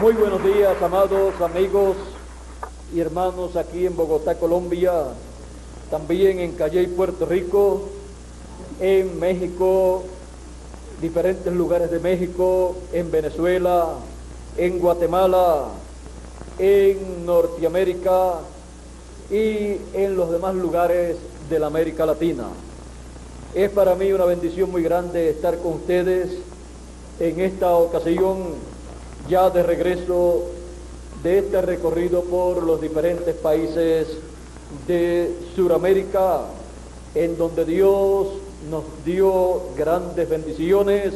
Muy buenos días, amados amigos y hermanos aquí en Bogotá, Colombia, también en Calley, Puerto Rico, en México, diferentes lugares de México, en Venezuela, en Guatemala, en Norteamérica y en los demás lugares de la América Latina. Es para mí una bendición muy grande estar con ustedes en esta ocasión, ya de regreso de este recorrido por los diferentes países de Sudamérica, en donde Dios nos dio grandes bendiciones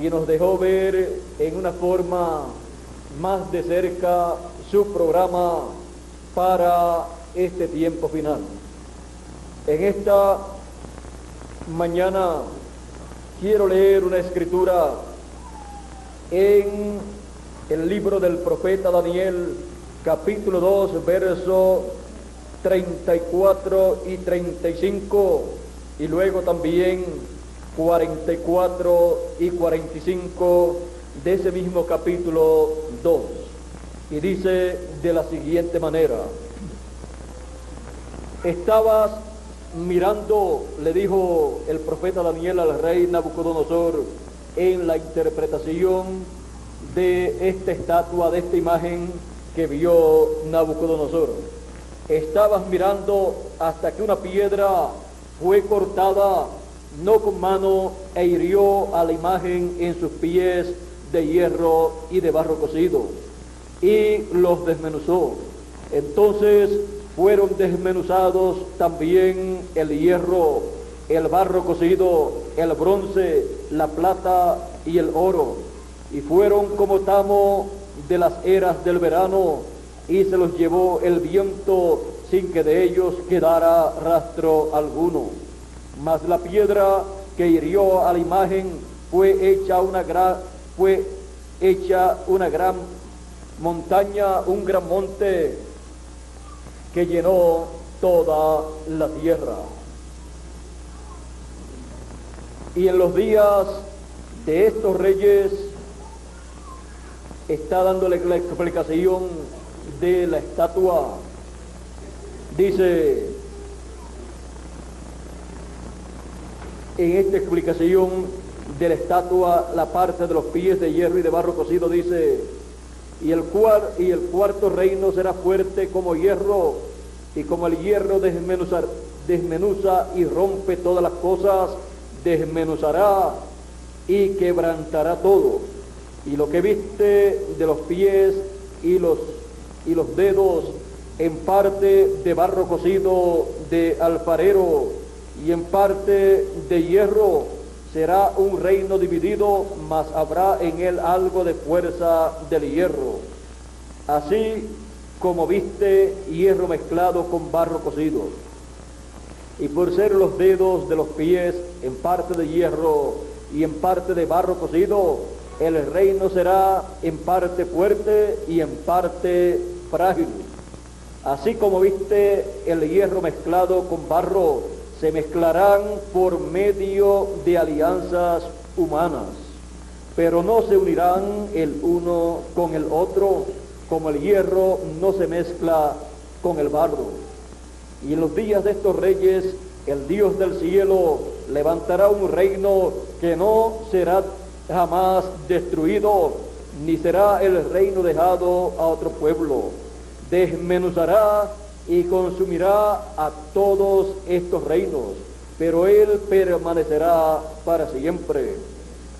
y nos dejó ver en una forma más de cerca su programa para este tiempo final. En esta mañana quiero leer una escritura en el libro del profeta Daniel, capítulo 2, versos 34 y 35, y luego también 44 y 45 de ese mismo capítulo 2. Y dice de la siguiente manera: estabas mirando, le dijo el profeta Daniel al rey Nabucodonosor, en la interpretación de esta estatua, de esta imagen que vio Nabucodonosor. Estabas mirando hasta que una piedra fue cortada, no con mano, e hirió a la imagen en sus pies de hierro y de barro cocido, y los desmenuzó. Entonces fueron desmenuzados también el hierro, el barro cocido, el bronce, la plata y el oro, y fueron como tamo de las eras del verano, y se los llevó el viento sin que de ellos quedara rastro alguno. Mas la piedra que hirió a la imagen fue hecha una gran montaña, un gran monte que llenó toda la tierra. Y en los días de estos reyes, está dándole la explicación de la estatua. Dice, en esta explicación de la estatua, la parte de los pies de hierro y de barro cocido, dice, y el cuarto reino será fuerte como hierro, y como el hierro desmenuza y rompe todas las cosas, desmenuzará y quebrantará todo. Y lo que viste de los pies y los dedos, en parte de barro cocido de alfarero y en parte de hierro, será un reino dividido, mas habrá en él algo de fuerza del hierro. Así como viste hierro mezclado con barro cocido, y por ser los dedos de los pies en parte de hierro y en parte de barro cocido, el reino será en parte fuerte y en parte frágil. Así como viste el hierro mezclado con barro, se mezclarán por medio de alianzas humanas, pero no se unirán el uno con el otro, como el hierro no se mezcla con el barro. Y en los días de estos reyes, el Dios del cielo levantará un reino que no será jamás destruido, ni será el reino dejado a otro pueblo. Desmenuzará y consumirá a todos estos reinos, pero él permanecerá para siempre.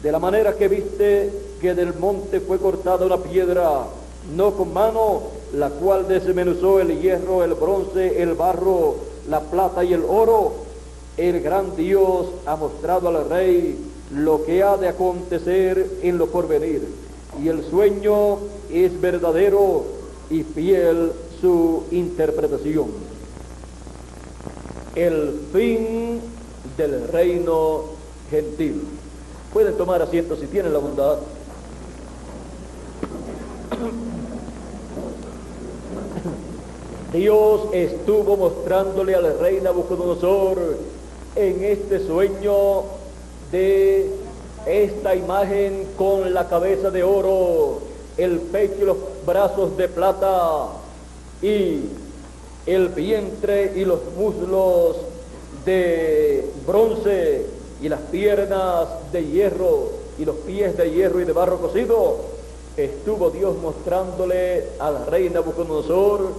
De la manera que viste que del monte fue cortada una piedra, no con mano, la cual desmenuzó el hierro, el bronce, el barro, la plata y el oro, el gran Dios ha mostrado al rey lo que ha de acontecer en lo porvenir, y el sueño es verdadero y fiel su interpretación. El fin del reino gentil. Pueden tomar asiento si tienen la bondad. Dios estuvo mostrándole al rey Nabucodonosor en este sueño de esta imagen con la cabeza de oro, el pecho y los brazos de plata, y el vientre y los muslos de bronce, y las piernas de hierro, y los pies de hierro y de barro cocido, estuvo Dios mostrándole al rey Nabucodonosor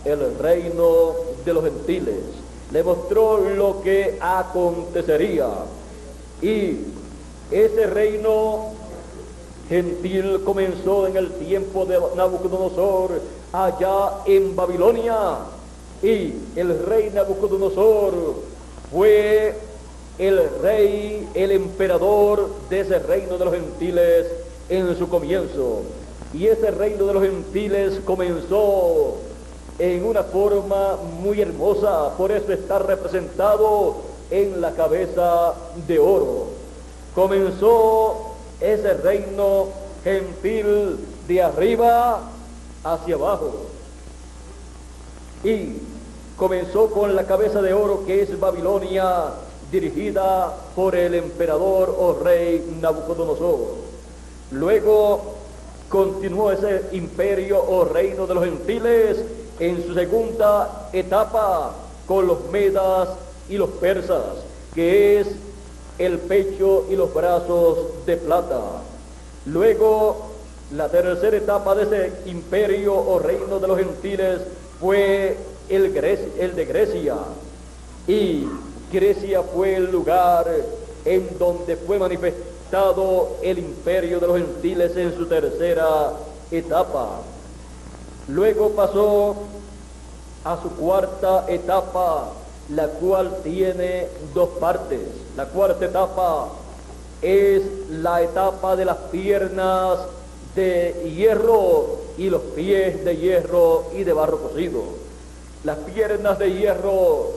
el reino de los gentiles. Le mostró lo que acontecería, y ese reino gentil comenzó en el tiempo de Nabucodonosor allá en Babilonia, y el rey Nabucodonosor fue el rey, el emperador de ese reino de los gentiles en su comienzo. Y ese reino de los gentiles comenzó en una forma muy hermosa, por eso está representado en la cabeza de oro. Comenzó ese reino gentil de arriba hacia abajo, y comenzó con la cabeza de oro, que es Babilonia, dirigida por el emperador o rey Nabucodonosor. Luego continuó ese imperio o reino de los gentiles en su segunda etapa con los medas y los persas, que es el pecho y los brazos de plata. Luego, la tercera etapa de ese imperio o reino de los gentiles fue el de Grecia, y Grecia fue el lugar en donde fue manifestado el imperio de los gentiles en su tercera etapa. Luego pasó a su cuarta etapa, la cual tiene dos partes. La cuarta etapa es la etapa de las piernas de hierro y los pies de hierro y de barro cocido. Las piernas de hierro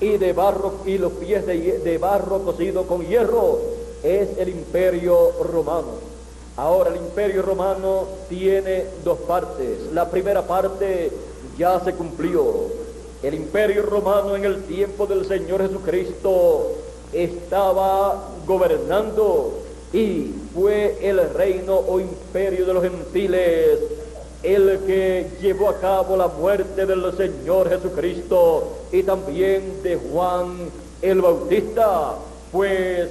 y de barro y los pies de barro cocido con hierro es el imperio romano. Ahora, el imperio romano tiene dos partes. La primera parte ya se cumplió. El imperio romano en el tiempo del Señor Jesucristo estaba gobernando, y fue el reino o imperio de los gentiles el que llevó a cabo la muerte del Señor Jesucristo y también de Juan el Bautista, pues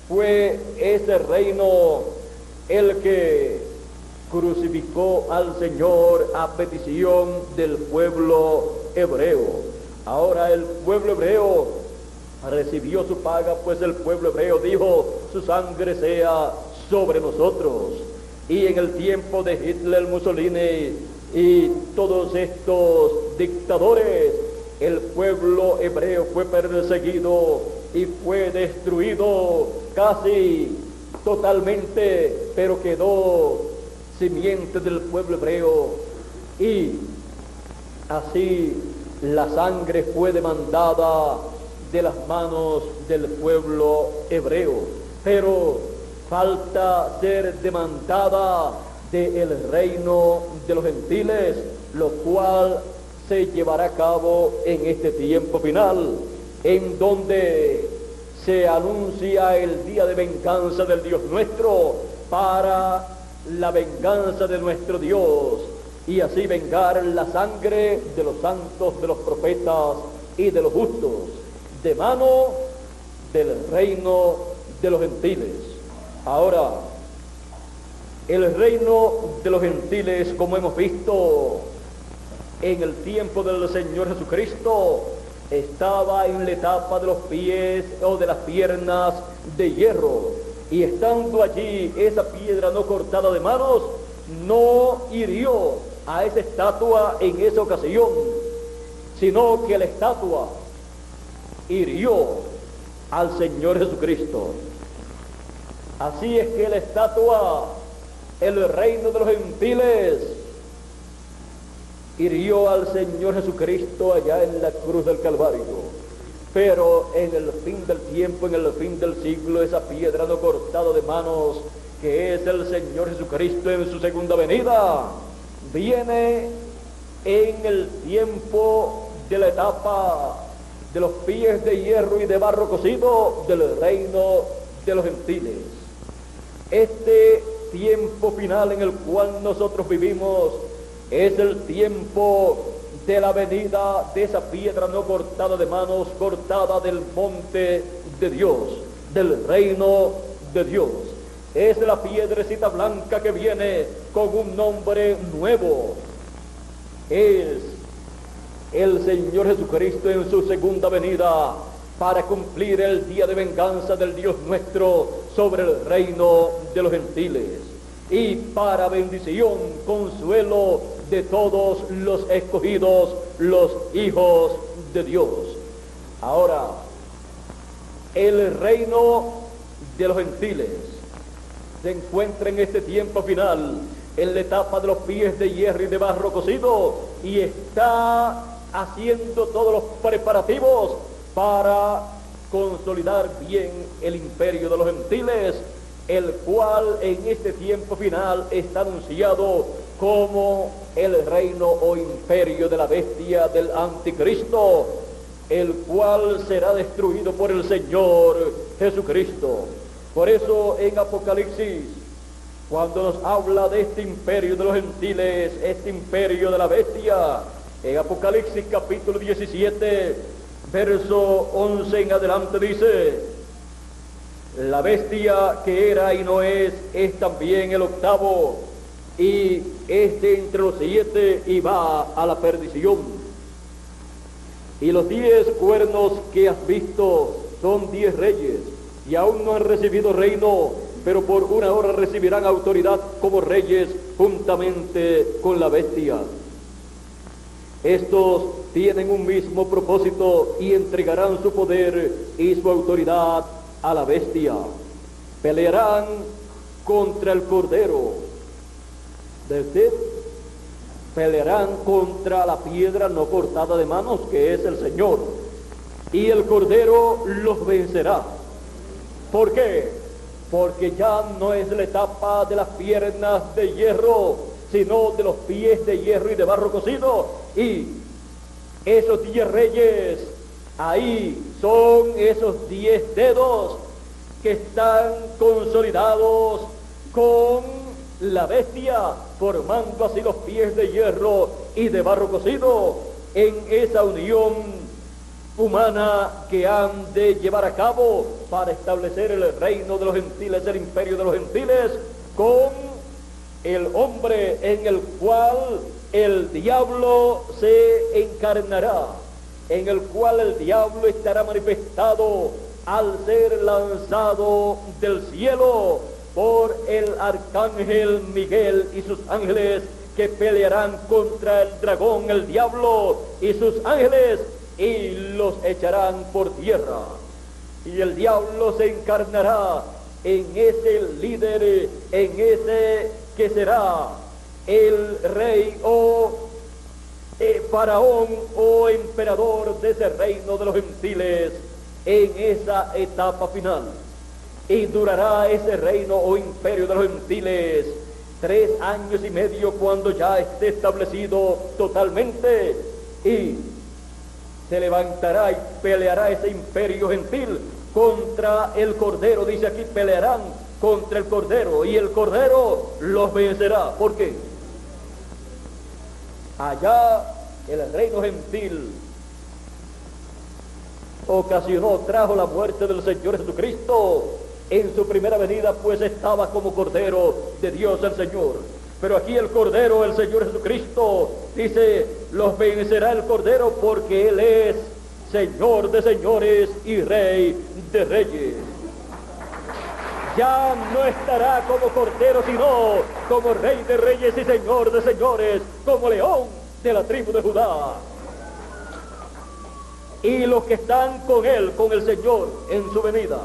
fue ese reino el que crucificó al Señor a petición del pueblo hebreo. Ahora el pueblo hebreo recibió su paga, pues el pueblo hebreo dijo: su sangre sea sobre nosotros. Y en el tiempo de Hitler, Mussolini y todos estos dictadores, el pueblo hebreo fue perseguido y fue destruido casi totalmente, pero quedó simiente del pueblo hebreo, y así la sangre fue demandada de las manos del pueblo hebreo, pero falta ser demandada del reino de los gentiles, lo cual se llevará a cabo en este tiempo final, en donde se anuncia el día de venganza del Dios nuestro para la venganza de nuestro Dios, y así vengar la sangre de los santos, de los profetas y de los justos, de mano del reino de los gentiles. Ahora, el reino de los gentiles, como hemos visto en el tiempo del Señor Jesucristo, estaba en la etapa de los pies o de las piernas de hierro, y estando allí esa piedra no cortada de manos, no hirió a esa estatua en esa ocasión, sino que la estatua hirió al Señor Jesucristo. Así es que la estatua, el reino de los gentiles, hirió al Señor Jesucristo allá en la cruz del Calvario. Pero en el fin del tiempo, en el fin del siglo, esa piedra no cortada de manos, que es el Señor Jesucristo en su segunda venida, viene en el tiempo de la etapa de los pies de hierro y de barro cocido del reino de los gentiles. Este tiempo final en el cual nosotros vivimos es el tiempo de la venida de esa piedra no cortada de manos, cortada del monte de Dios, del reino de Dios. Es la piedrecita blanca que viene con un nombre nuevo. Es el Señor Jesucristo en su segunda venida para cumplir el día de venganza del Dios nuestro sobre el reino de los gentiles y para bendición, consuelo de todos los escogidos, los hijos de Dios. Ahora, el reino de los gentiles se encuentra en este tiempo final en la etapa de los pies de hierro y de barro cocido y está haciendo todos los preparativos para consolidar bien el imperio de los gentiles, el cual en este tiempo final está anunciado como el reino o imperio de la bestia del anticristo, el cual será destruido por el Señor Jesucristo. Por eso en Apocalipsis, cuando nos habla de este imperio de los gentiles, este imperio de la bestia, en Apocalipsis capítulo 17, verso 11 en adelante dice: la bestia que era y no es también el octavo, y entre los 7 y va a la perdición. Y los 10 cuernos que has visto son 10 reyes, y aún no han recibido reino, pero por una hora recibirán autoridad como reyes juntamente con la bestia. Estos tienen un mismo propósito y entregarán su poder y su autoridad a la bestia. Pelearán contra el Cordero. Pelearán contra la piedra no cortada de manos, que es el Señor. Y el Cordero los vencerá. ¿Por qué? Porque ya no es la etapa de las piernas de hierro, sino de los pies de hierro y de barro cocido. Y esos 10 reyes, ahí son esos 10 dedos que están consolidados con la bestia, formando así los pies de hierro y de barro cocido en esa unión humana que han de llevar a cabo para establecer el reino de los gentiles, el imperio de los gentiles, con el hombre en el cual el diablo se encarnará, en el cual el diablo estará manifestado al ser lanzado del cielo por el arcángel Miguel y sus ángeles, que pelearán contra el dragón, el diablo y sus ángeles, y los echarán por tierra. Y el diablo se encarnará en ese líder, en ese que será el rey o faraón o emperador de ese reino de los gentiles en esa etapa final. Y durará ese reino o imperio de los gentiles 3 años y medio, cuando ya esté establecido totalmente, y se levantará y peleará ese imperio gentil contra el Cordero. Dice aquí, pelearán contra el Cordero, y el Cordero los vencerá. ¿Por qué? Allá el reino gentil trajo la muerte del Señor Jesucristo en su primera venida, pues estaba como Cordero de Dios el Señor. Pero aquí el Cordero, el Señor Jesucristo, dice, los vencerá el Cordero, porque Él es Señor de señores y Rey de reyes. Ya no estará como Cordero, sino como Rey de reyes y Señor de señores, como León de la tribu de Judá. Y los que están con Él, con el Señor en su venida,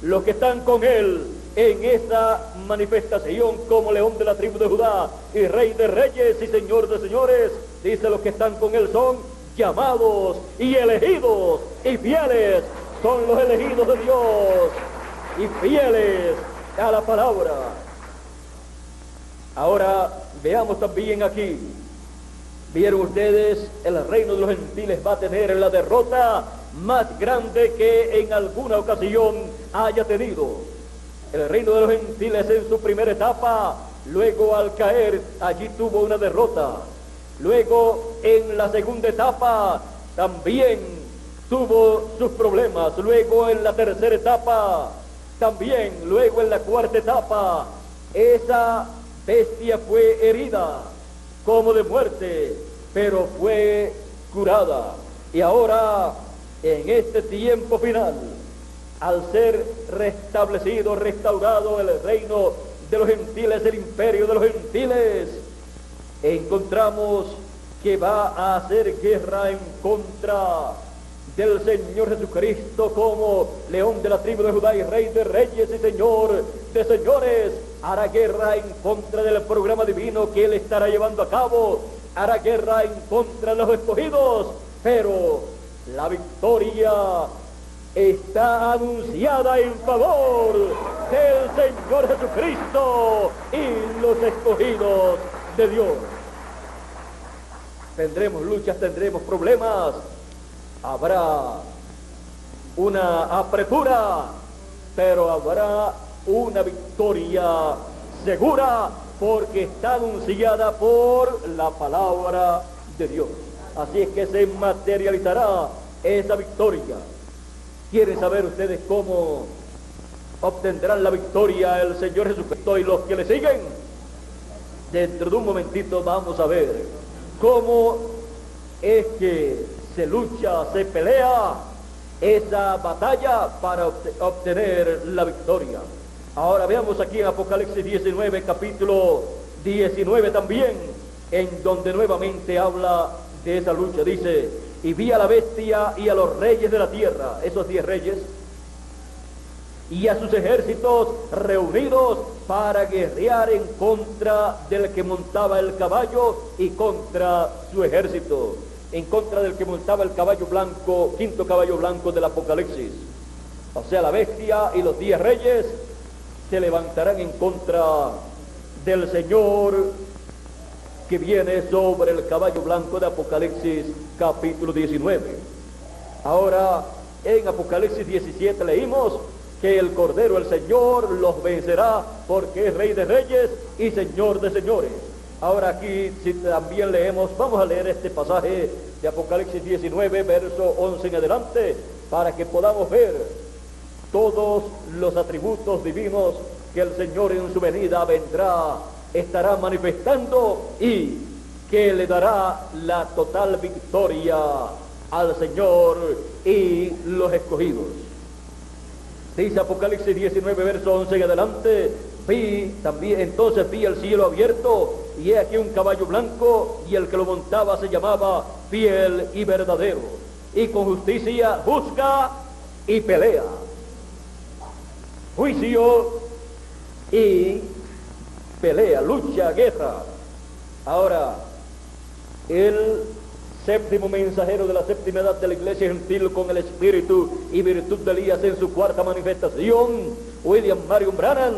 los que están con Él en esa manifestación como León de la tribu de Judá y Rey de reyes y Señor de señores, dice, los que están con Él son llamados y elegidos y fieles. Son los elegidos de Dios y fieles a la palabra. Ahora veamos también aquí. ¿Vieron ustedes? El reino de los gentiles va a tener la derrota más grande que en alguna ocasión haya tenido. El reino de los gentiles en su primera etapa, luego al caer allí tuvo una derrota. Luego en la segunda etapa también tuvo sus problemas. Luego en la tercera etapa también. Luego en la cuarta etapa esa bestia fue herida como de muerte, pero fue curada. Y ahora en este tiempo final, al ser restablecido, restaurado el reino de los gentiles, el imperio de los gentiles, encontramos que va a hacer guerra en contra del Señor Jesucristo como león de la tribu de Judá y rey de reyes y señor de señores. Hará guerra en contra del programa divino que Él estará llevando a cabo. Hará guerra en contra de los escogidos, pero la victoria está anunciada en favor del Señor Jesucristo y los escogidos de Dios. Tendremos luchas, tendremos problemas, habrá una apretura, pero habrá una victoria segura, porque está anunciada por la palabra de Dios. Así es que se materializará esa victoria. ¿Quieren saber ustedes cómo obtendrán la victoria el Señor Jesucristo y los que le siguen? Dentro de un momentito vamos a ver cómo es que se lucha, se pelea esa batalla para obtener la victoria. Ahora veamos aquí en Apocalipsis 19, capítulo 19 también, en donde nuevamente habla de esa lucha. Dice: y vi a la bestia y a los reyes de la tierra, esos 10 reyes, y a sus ejércitos reunidos para guerrear en contra del que montaba el caballo y contra su ejército, en contra del que montaba el caballo blanco, quinto caballo blanco del Apocalipsis. O sea, la bestia y los 10 reyes se levantarán en contra del Señor que viene sobre el caballo blanco de Apocalipsis capítulo 19. Ahora en Apocalipsis 17 leímos que el Cordero, el Señor, los vencerá porque es Rey de Reyes y Señor de Señores. Ahora aquí si también leemos, vamos a leer este pasaje de Apocalipsis 19, verso 11 en adelante, para que podamos ver todos los atributos divinos que el Señor en su venida vendrá, estará manifestando, y que le dará la total victoria al Señor y los escogidos. Dice Apocalipsis 19, verso 11 en adelante: entonces vi el cielo abierto, y he aquí un caballo blanco, y el que lo montaba se llamaba Fiel y Verdadero, y con justicia juzga y pelea. Juicio y pelea, lucha, guerra. Ahora, el séptimo mensajero de la séptima edad de la iglesia gentil, con el espíritu y virtud de Elías en su cuarta manifestación, William Marion Branham,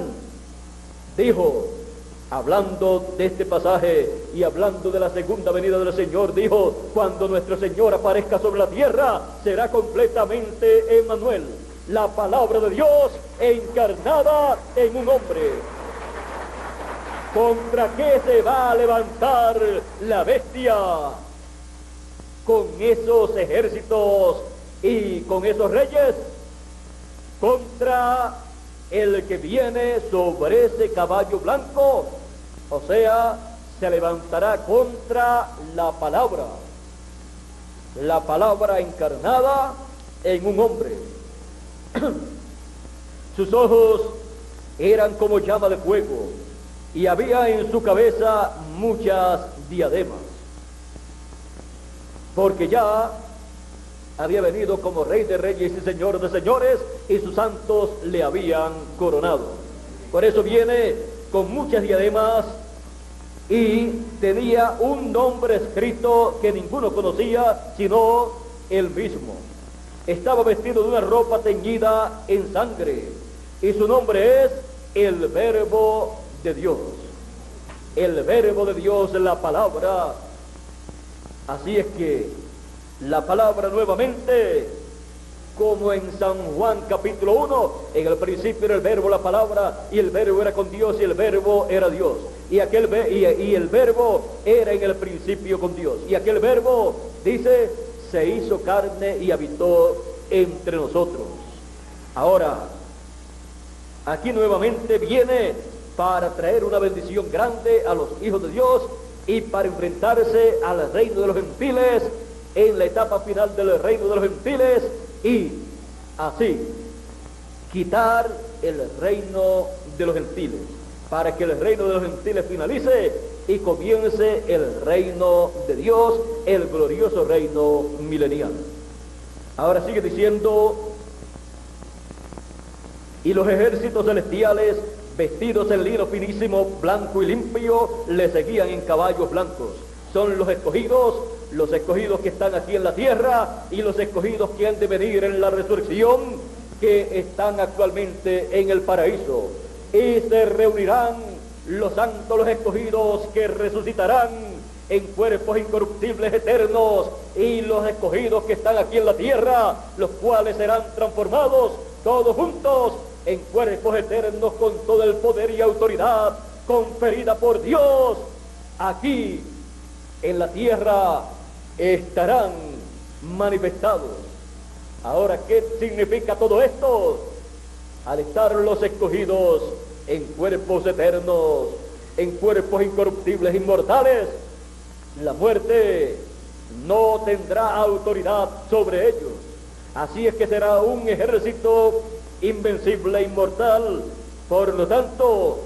dijo, hablando de este pasaje y hablando de la segunda venida del Señor, dijo: cuando nuestro Señor aparezca sobre la tierra, será completamente Emmanuel, la palabra de Dios encarnada en un hombre. ¿Contra qué se va a levantar la bestia? Con esos ejércitos y con esos reyes, contra el que viene sobre ese caballo blanco. O sea, se levantará contra la palabra encarnada en un hombre. Sus ojos eran como llama de fuego, y había en su cabeza muchas diademas, porque ya había venido como Rey de Reyes y Señor de Señores, y sus santos le habían coronado. Por eso viene con muchas diademas, y tenía un nombre escrito que ninguno conocía sino él mismo. Estaba vestido de una ropa teñida en sangre, y su nombre es el Verbo de Dios. El Verbo de Dios, la palabra. Así es que la palabra nuevamente como en San Juan capítulo 1, en el principio era el verbo, la palabra, y el verbo era con Dios, y el verbo era Dios. Y el verbo era en el principio con Dios. Y aquel verbo, dice, se hizo carne y habitó entre nosotros. Ahora, aquí nuevamente viene para traer una bendición grande a los hijos de Dios y para enfrentarse al reino de los gentiles en la etapa final del reino de los gentiles y así quitar el reino de los gentiles para que el reino de los gentiles finalice y comience el reino de Dios, el glorioso reino milenial. Ahora sigue diciendo: y los ejércitos celestiales, vestidos en lino finísimo, blanco y limpio, le seguían en caballos blancos. Son los escogidos que están aquí en la tierra y los escogidos que han de venir en la resurrección, que están actualmente en el paraíso. Y se reunirán los santos, los escogidos que resucitarán en cuerpos incorruptibles eternos, y los escogidos que están aquí en la tierra, los cuales serán transformados todos juntos en cuerpos eternos con todo el poder y autoridad conferida por Dios. Aquí en la tierra estarán manifestados. Ahora, ¿qué significa todo esto? Al estar los escogidos en cuerpos eternos, en cuerpos incorruptibles, inmortales, la muerte no tendrá autoridad sobre ellos. Así es que será un ejército invencible e inmortal. Por lo tanto,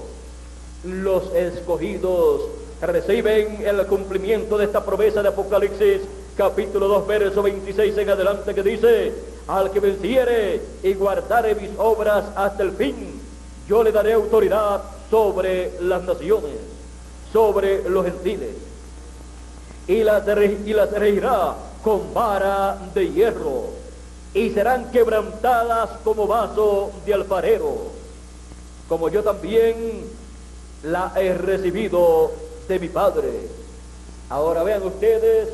los escogidos reciben el cumplimiento de esta promesa de Apocalipsis capítulo 2 verso 26 en adelante, que dice: al que venciere y guardare mis obras hasta el fin, yo le daré autoridad sobre las naciones, sobre los gentiles, y las regirá con vara de hierro, y serán quebrantadas como vaso de alfarero, como yo también la he recibido de mi Padre. Ahora vean ustedes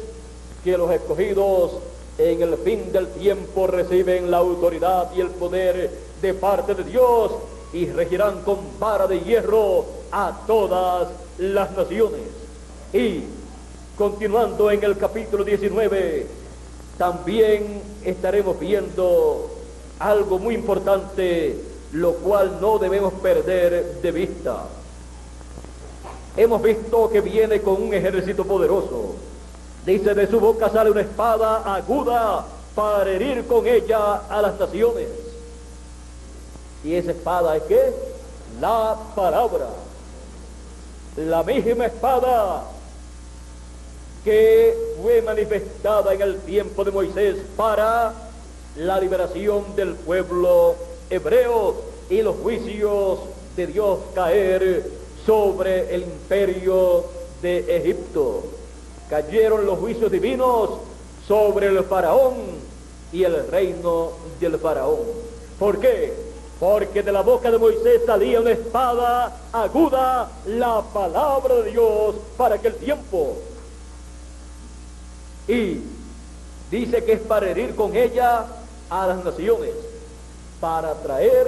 que los escogidos en el fin del tiempo reciben la autoridad y el poder de parte de Dios y regirán con vara de hierro a todas las naciones. Y continuando en el capítulo 19, también estaremos viendo algo muy importante, lo cual no debemos perder de vista. Hemos visto que viene con un ejército poderoso. Dice: de su boca sale una espada aguda para herir con ella a las naciones. ¿Y esa espada es qué? La palabra. La misma espada que fue manifestada en el tiempo de Moisés para la liberación del pueblo hebreo y los juicios de Dios caer sobre el imperio de Egipto. Cayeron los juicios divinos sobre el faraón y el reino del faraón. ¿Por qué? Porque de la boca de Moisés salía una espada aguda, la palabra de Dios para aquel tiempo. Y dice que es para herir con ella a las naciones, para traer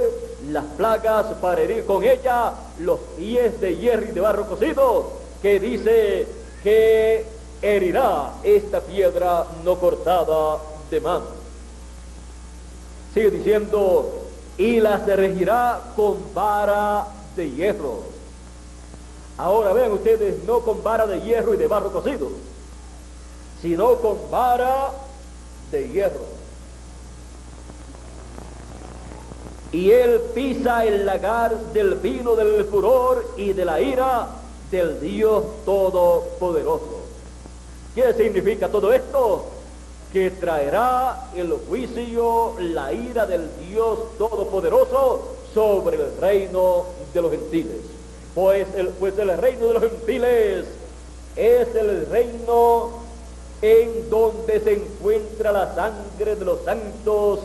las plagas, para herir con ella los pies de hierro y de barro cocido, que dice que herirá esta piedra no cortada de mano. Sigue diciendo: y las regirá con vara de hierro. Ahora vean ustedes, no con vara de hierro y de barro cocido, sino con vara de hierro. Y él pisa el lagar del vino del furor y de la ira del Dios Todopoderoso. ¿Qué significa todo esto? Que traerá el juicio, la ira del Dios Todopoderoso sobre el reino de los gentiles. Pues el reino de los gentiles es el reino en donde se encuentra la sangre de los santos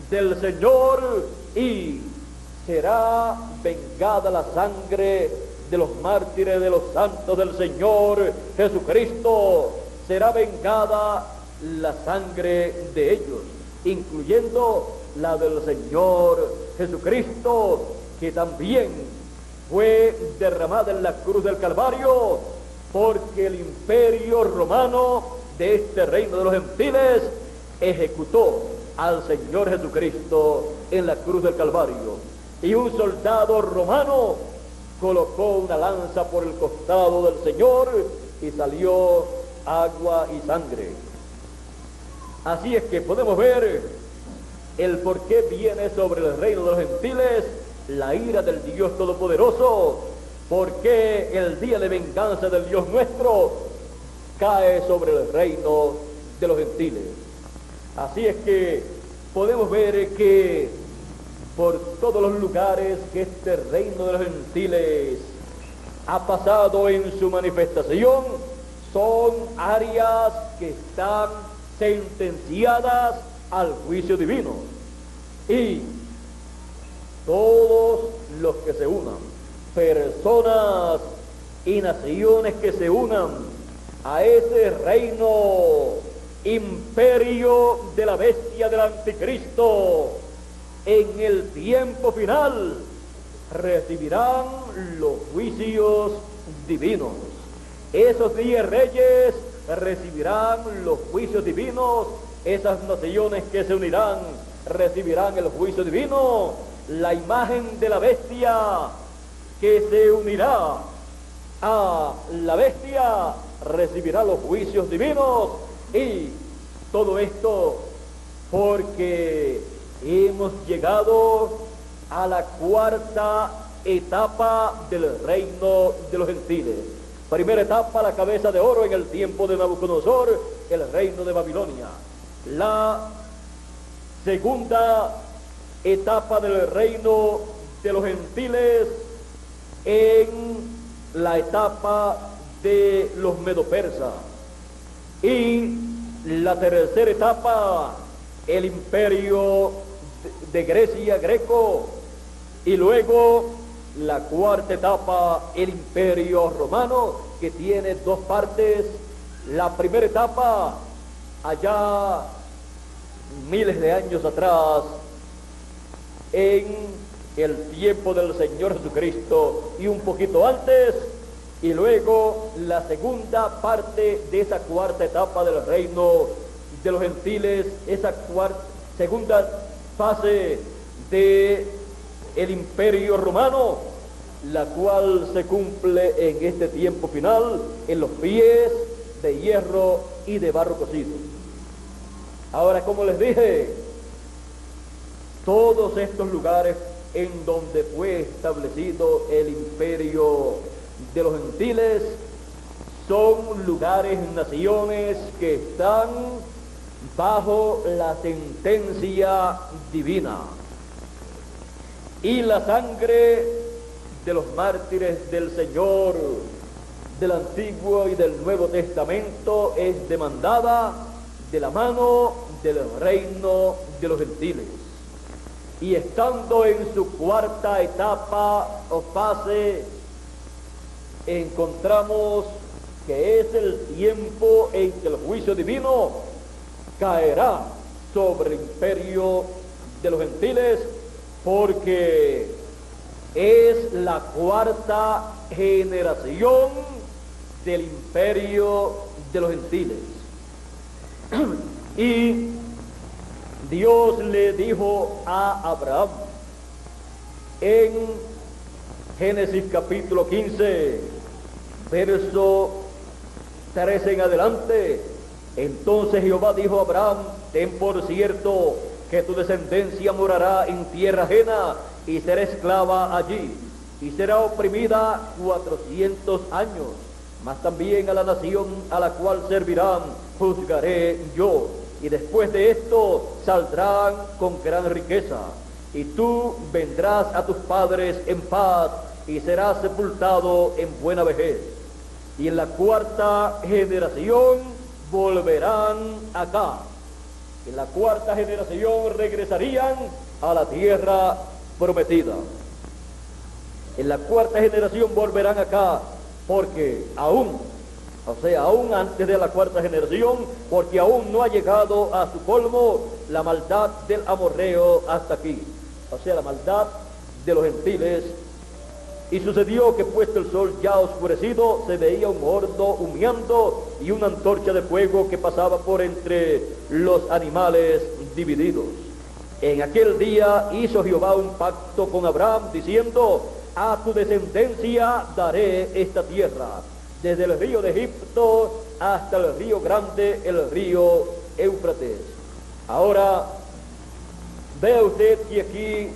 del Señor, y será vengada la sangre de los mártires de los santos del Señor Jesucristo. Será vengada la sangre de ellos. incluyendo la del Señor Jesucristo, que también fue derramada en la cruz del Calvario, porque el imperio romano de este reino de los gentiles ejecutó al Señor Jesucristo en la cruz del Calvario. Y un soldado romano colocó una lanza por el costado del Señor y salió agua y sangre. Así es que podemos ver el por qué viene sobre el reino de los gentiles la ira del Dios Todopoderoso, porque el día de venganza del Dios nuestro cae sobre el reino de los gentiles. Así es que podemos ver que por todos los lugares que este reino de los gentiles ha pasado en su manifestación, son áreas que están sentenciadas al juicio divino. Y todos los que se unan, personas y naciones que se unan a ese reino, imperio de la bestia del anticristo, en el tiempo final recibirán los juicios divinos. Esos 10 reyes recibirán los juicios divinos. Esas naciones que se unirán recibirán el juicio divino. La imagen de la bestia que se unirá a la bestia recibirá los juicios divinos. Y todo esto porque hemos llegado a la cuarta etapa del reino de los gentiles. Primera etapa, la cabeza de oro en el tiempo de Nabucodonosor, el reino de Babilonia. La segunda etapa del reino de los gentiles en la etapa de los medopersas. Y la tercera etapa, el imperio de Grecia, greco. Y luego la cuarta etapa, el imperio romano, que tiene 2 partes. La primera etapa, allá miles de años atrás, en el tiempo del Señor Jesucristo y un poquito antes. Y luego la segunda parte de esa cuarta etapa del reino de los gentiles, esa segunda fase de el imperio romano, la cual se cumple en este tiempo final, en los pies de hierro y de barro cocido. Ahora, como les dije, todos estos lugares en donde fue establecido el imperio de los gentiles son lugares, naciones que están bajo la sentencia divina. Y la sangre de los mártires del Señor del Antiguo y del Nuevo Testamento es demandada de la mano del reino de los gentiles. Y estando en su cuarta etapa o fase, encontramos que es el tiempo en que el juicio divino caerá sobre el imperio de los gentiles, porque es la cuarta generación del imperio de los gentiles. Y Dios le dijo a Abraham en Génesis capítulo 15, verso 13 en adelante: entonces Jehová dijo a Abraham, ten por cierto que tu descendencia morará en tierra ajena y será esclava allí, y será oprimida 400 años, mas también a la nación a la cual servirán juzgaré yo, y después de esto saldrán con gran riqueza, y tú vendrás a tus padres en paz, y serás sepultado en buena vejez. Y en la cuarta generación volverán acá. En la cuarta generación regresarían a la tierra prometida. En la cuarta generación volverán acá, porque aún O sea, aún antes de la cuarta generación, porque aún no ha llegado a su colmo la maldad del amorreo hasta aquí. O sea, la maldad de los gentiles. Y sucedió que puesto el sol ya oscurecido, se veía un horno humeando y una antorcha de fuego que pasaba por entre los animales divididos. En aquel día hizo Jehová un pacto con Abraham, diciendo: a tu descendencia daré esta tierra, desde el río de Egipto hasta el río grande, el río Éufrates. Ahora, vea usted que aquí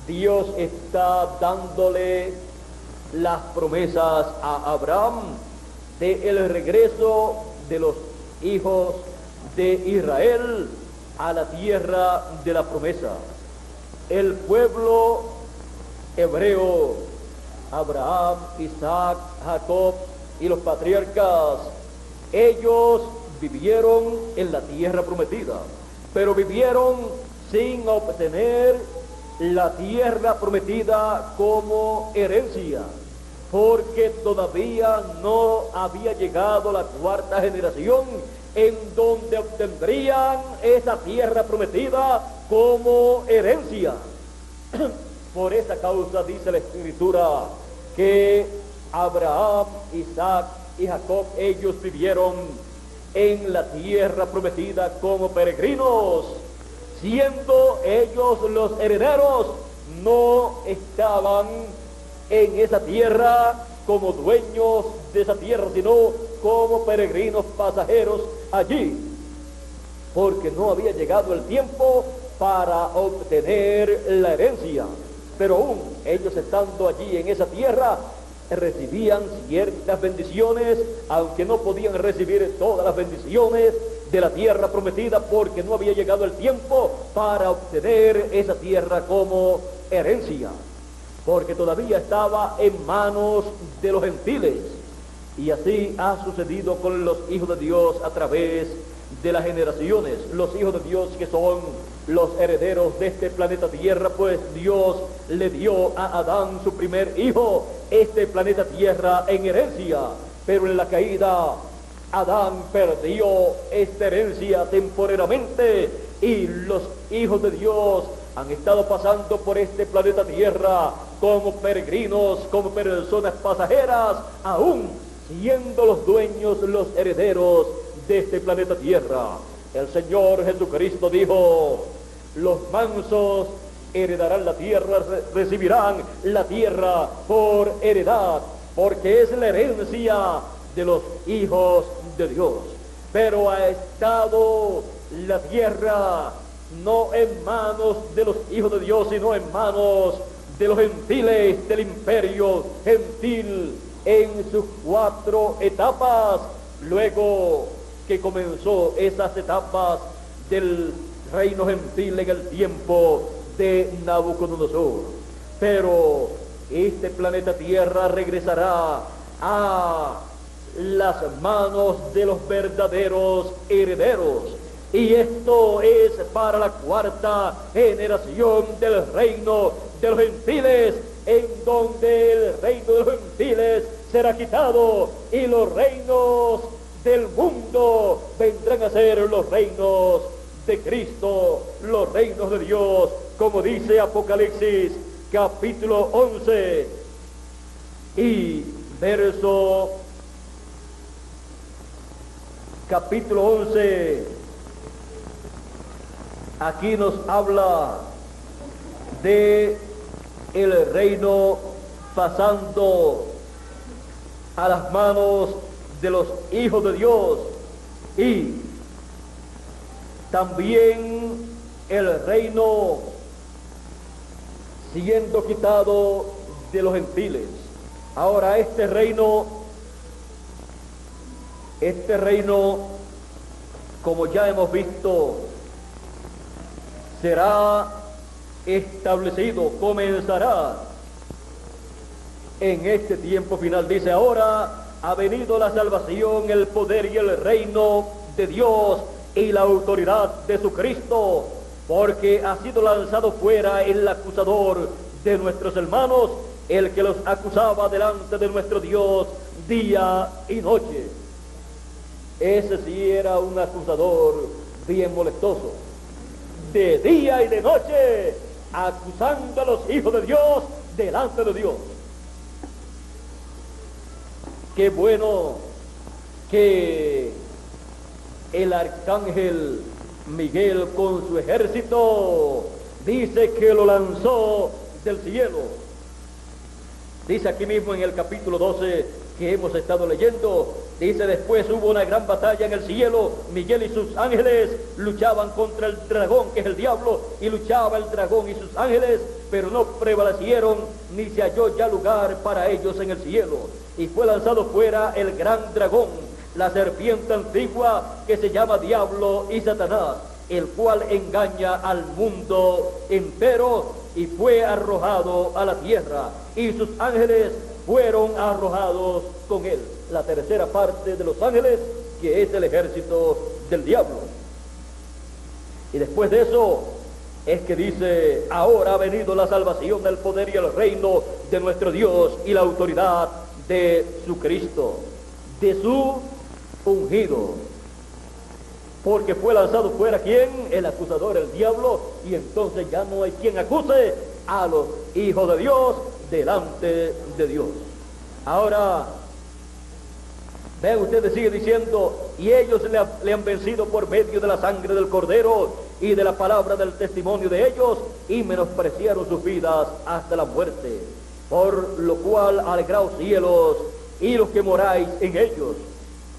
Dios está dándole las promesas a Abraham de el regreso de los hijos de Israel a la tierra de la promesa. El pueblo hebreo, Abraham, Isaac, Jacob y los patriarcas, ellos vivieron en la tierra prometida, pero vivieron sin obtener la tierra prometida como herencia, porque todavía no había llegado la cuarta generación en donde obtendrían esa tierra prometida como herencia. Por esa causa dice la Escritura que Abraham, Isaac y Jacob, ellos vivieron en la tierra prometida como peregrinos, siendo ellos los herederos. No estaban en esa tierra como dueños de esa tierra, sino como peregrinos pasajeros allí, porque no había llegado el tiempo para obtener la herencia. Pero aún ellos estando allí en esa tierra, recibían ciertas bendiciones, aunque no podían recibir todas las bendiciones de la tierra prometida, porque no había llegado el tiempo para obtener esa tierra como herencia, porque todavía estaba en manos de los gentiles. Y así ha sucedido con los hijos de Dios a través de las generaciones. Los hijos de Dios, que son los herederos de este planeta Tierra, pues Dios le dio a Adán, su primer hijo, este planeta Tierra en herencia. Pero en la caída, Adán perdió esta herencia temporariamente, y los hijos de Dios han estado pasando por este planeta Tierra como peregrinos, como personas pasajeras, aún siendo los dueños, los herederos de este planeta Tierra. El Señor Jesucristo dijo: los mansos heredarán la tierra, recibirán la tierra por heredad, porque es la herencia de los hijos de Dios. Pero ha estado la tierra no en manos de los hijos de Dios, sino en manos de los gentiles, del imperio gentil, en sus 4 etapas, luego que comenzó esas etapas del reino gentil en el tiempo de Nabucodonosor. Pero este planeta Tierra regresará a las manos de los verdaderos herederos, y esto es para la cuarta generación del reino de los gentiles, en donde el reino de los gentiles será quitado y los reinos del mundo vendrán a ser los reinos de Cristo, los reinos de Dios, como dice Apocalipsis capítulo 11 y verso capítulo 11. Aquí nos habla de el reino pasando a las manos de los hijos de Dios, y también el reino siendo quitado de los gentiles. Ahora este reino, como ya hemos visto, será establecido, comenzará en este tiempo final. Dice: ahora ha venido la salvación, el poder y el reino de Dios y la autoridad de su Cristo, porque ha sido lanzado fuera el acusador de nuestros hermanos, el que los acusaba delante de nuestro Dios día y noche. Ese sí era un acusador bien molestoso. De día y de noche, acusando a los hijos de Dios delante de Dios. Qué bueno que el arcángel Miguel con su ejército dice que lo lanzó del cielo. Dice aquí mismo en el capítulo 12 que hemos estado leyendo, dice: después hubo una gran batalla en el cielo, Miguel y sus ángeles luchaban contra el dragón, que es el diablo, y luchaba el dragón y sus ángeles, pero no prevalecieron, ni se halló ya lugar para ellos en el cielo. Y fue lanzado fuera el gran dragón, la serpiente antigua, que se llama Diablo y Satanás, el cual engaña al mundo entero, y fue arrojado a la tierra, y sus ángeles fueron arrojados con él. La tercera parte de los ángeles, que es el ejército del diablo. Y después de eso es que dice: ahora ha venido la salvación, el poder y el reino de nuestro Dios y la autoridad de su Cristo, de su ungido. Porque fue lanzado fuera, ¿quién? El acusador, el diablo, y entonces ya no hay quien acuse a los hijos de Dios delante de Dios. Ahora, vean ustedes, sigue diciendo: y ellos le han vencido por medio de la sangre del Cordero y de la palabra del testimonio de ellos, y menospreciaron sus vidas hasta la muerte. Por lo cual, alegraos cielos y los que moráis en ellos.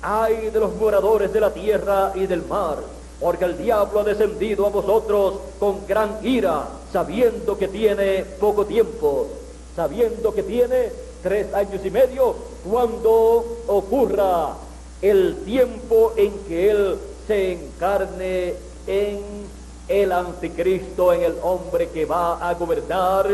Ay de los moradores de la tierra y del mar, porque el diablo ha descendido a vosotros con gran ira, sabiendo que tiene poco tiempo, sabiendo que tiene 3 años y medio, cuando ocurra el tiempo en que él se encarne en el anticristo, en el hombre que va a gobernar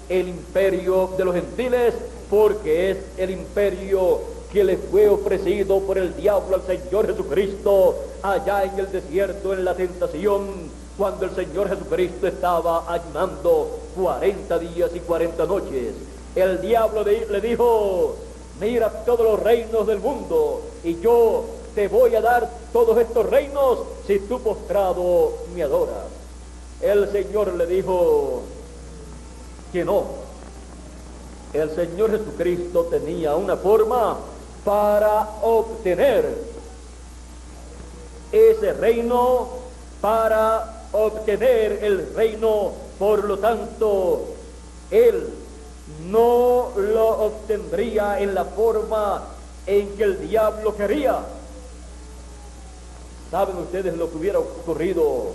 el imperio de los gentiles, porque es el imperio que le fue ofrecido por el diablo al Señor Jesucristo allá en el desierto, en la tentación, cuando el Señor Jesucristo estaba ayunando 40 días y 40 noches. El diablo le dijo: mira todos los reinos del mundo, y yo te voy a dar todos estos reinos si tú postrado me adoras. El Señor le dijo que no. El Señor Jesucristo tenía una forma para obtener ese reino, para obtener el reino. Por lo tanto, él no lo obtendría en la forma en que el diablo quería. ¿Saben ustedes lo que hubiera ocurrido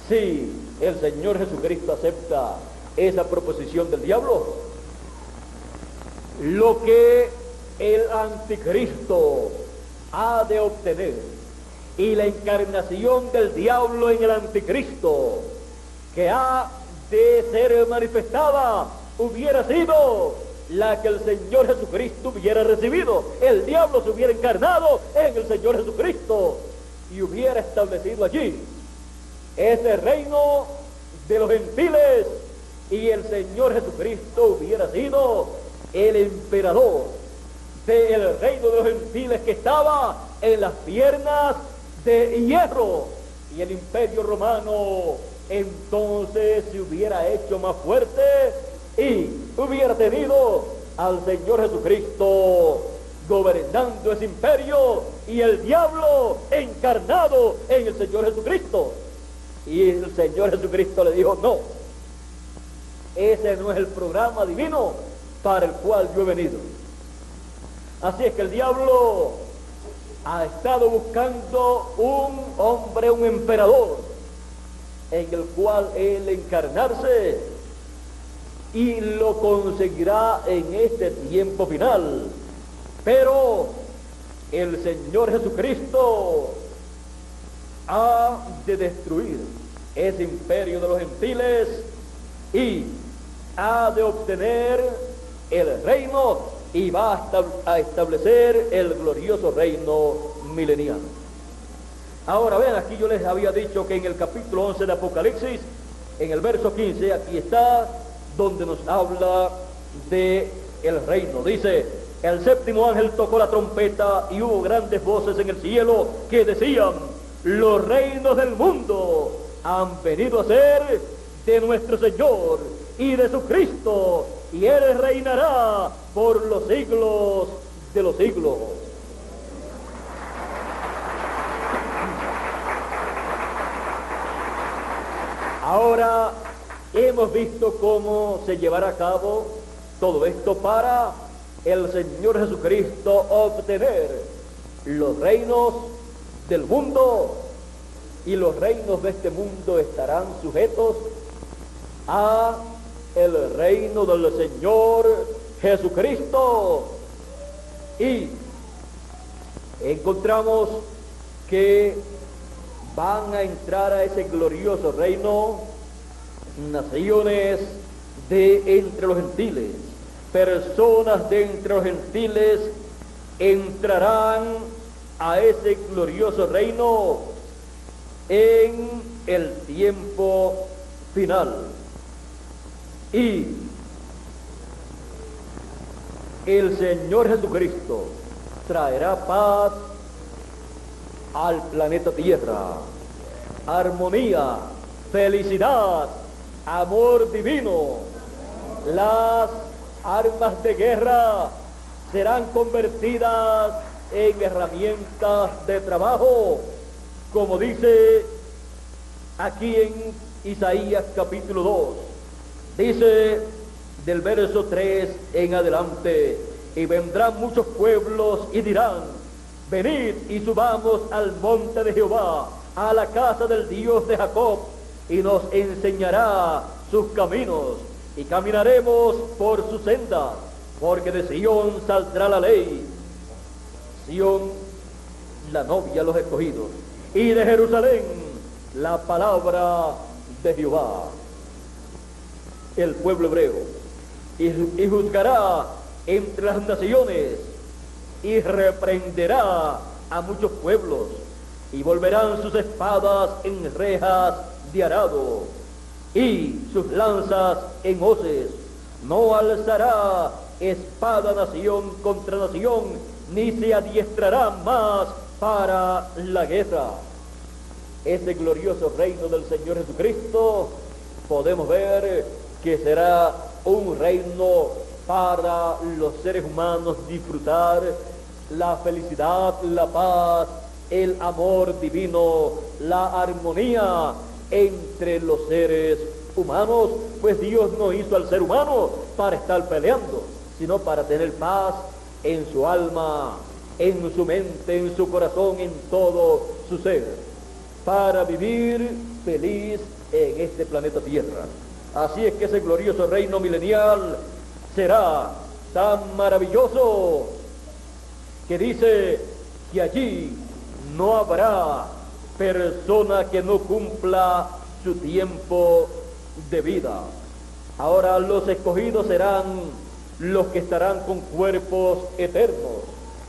si el Señor Jesucristo acepta esa proposición del diablo? Lo que el anticristo ha de obtener, y la encarnación del diablo en el anticristo que ha de ser manifestada, hubiera sido la que el Señor Jesucristo hubiera recibido. El diablo se hubiera encarnado en el Señor Jesucristo y hubiera establecido allí ese reino de los gentiles, y el Señor Jesucristo hubiera sido el emperador del reino de los gentiles, que estaba en las piernas de hierro, y el imperio romano entonces se hubiera hecho más fuerte y hubiera tenido al Señor Jesucristo gobernando ese imperio y el diablo encarnado en el Señor Jesucristo. Y el Señor Jesucristo le dijo: no, ese no es el programa divino para el cual yo he venido. Así es que el diablo ha estado buscando un hombre, un emperador, en el cual él encarnarse, y lo conseguirá en este tiempo final. Pero el Señor Jesucristo ha de destruir ese imperio de los gentiles y ha de obtener el reino, y va a establecer el glorioso reino mileniano. Ahora ven, aquí yo les había dicho que en el capítulo 11 de Apocalipsis, en el verso 15, aquí está donde nos habla de el reino. Dice: el séptimo ángel tocó la trompeta y hubo grandes voces en el cielo que decían: los reinos del mundo han venido a ser de nuestro Señor y de su Cristo, y Él reinará por los siglos de los siglos. Ahora hemos visto cómo se llevará a cabo todo esto para el Señor Jesucristo obtener los reinos del mundo, y los reinos de este mundo estarán sujetos a el reino del Señor Jesucristo. Y encontramos que van a entrar a ese glorioso reino naciones de entre los gentiles. Personas de entre los gentiles entrarán a ese glorioso reino en el tiempo final. Y el Señor Jesucristo traerá paz al planeta Tierra, armonía, felicidad, amor divino. Las armas de guerra serán convertidas en herramientas de trabajo, como dice aquí en Isaías capítulo 2. Dice del verso 3 en adelante: y vendrán muchos pueblos y dirán: venid y subamos al monte de Jehová, a la casa del Dios de Jacob, y nos enseñará sus caminos, y caminaremos por su senda, porque de Sión saldrá la ley, Sión, la novia, los escogidos, y de Jerusalén la palabra de Jehová, el pueblo hebreo, y juzgará entre las naciones, y reprenderá a muchos pueblos, y volverán sus espadas en rejas de arado, y sus lanzas en hoces. No alzará espada nación contra nación, ni se adiestrará más para la guerra. Ese glorioso reino del Señor Jesucristo podemos ver que será un reino para los seres humanos disfrutar la felicidad, la paz, el amor divino, la armonía entre los seres humanos, pues Dios no hizo al ser humano para estar peleando, sino para tener paz en su alma, en su mente, en su corazón, en todo su ser, para vivir feliz en este planeta Tierra. Así es que ese glorioso reino milenial será tan maravilloso que dice que allí no habrá persona que no cumpla su tiempo de vida. Ahora los escogidos serán los que estarán con cuerpos eternos,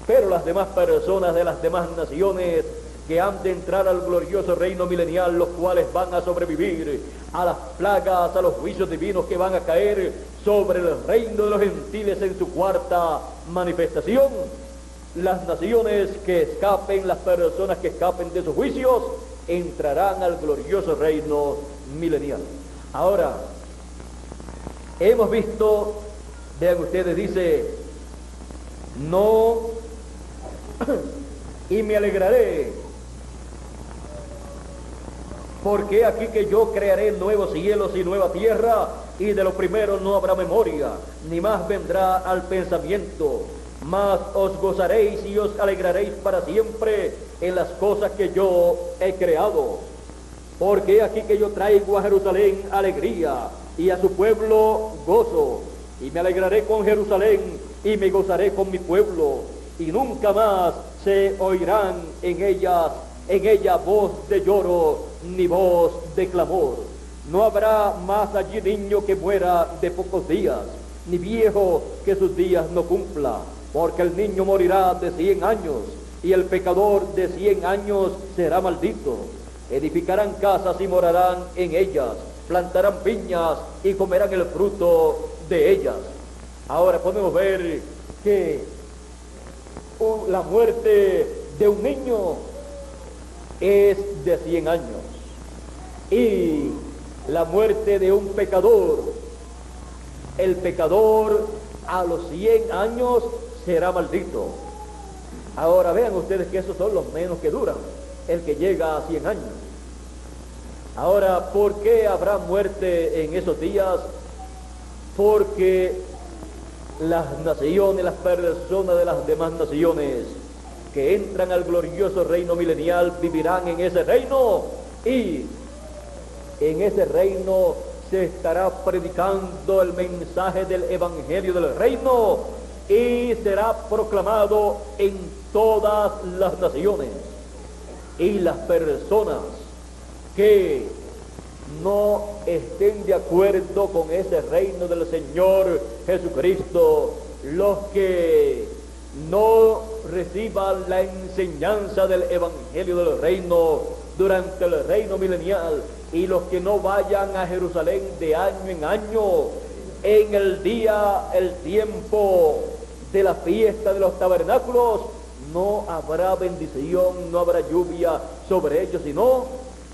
pero las demás personas de las demás naciones que han de entrar al glorioso reino milenial, los cuales van a sobrevivir a las plagas, a los juicios divinos que van a caer sobre el reino de los gentiles en su cuarta manifestación. Las naciones que escapen, las personas que escapen de sus juicios, entrarán al glorioso reino milenial. Ahora, hemos visto, vean ustedes, dice: no, y me alegraré, porque aquí que yo crearé nuevos cielos y nueva tierra, y de lo primero no habrá memoria, ni más vendrá al pensamiento. Mas os gozaréis y os alegraréis para siempre en las cosas que yo he creado. Porque aquí que yo traigo a Jerusalén alegría, y a su pueblo gozo, y me alegraré con Jerusalén, y me gozaré con mi pueblo, y nunca más se oirán en ella voz de lloro, ni voz de clamor. No habrá más allí niño que muera de pocos días, ni viejo que sus días no cumpla, porque el niño morirá de 100 años, y el pecador de 100 años será maldito. Edificarán casas y morarán en ellas, plantarán viñas y comerán el fruto de ellas. Ahora podemos ver que la muerte de un niño es de 100 años y la muerte de un pecador, el pecador a los 100 años será maldito. Ahora vean ustedes que esos son los menos que duran, el que llega a 100 años. Ahora, ¿por qué habrá muerte en esos días? Porque las naciones, las personas de las demás naciones que entran al glorioso reino milenial vivirán en ese reino, y en ese reino se estará predicando el mensaje del evangelio del reino y será proclamado en todas las naciones. Y las personas que no estén de acuerdo con ese reino del Señor Jesucristo, los que no reciban la enseñanza del evangelio del reino durante el reino milenial, y los que no vayan a Jerusalén de año en año en el día, el tiempo de la fiesta de los tabernáculos, no habrá bendición, no habrá lluvia sobre ellos, sino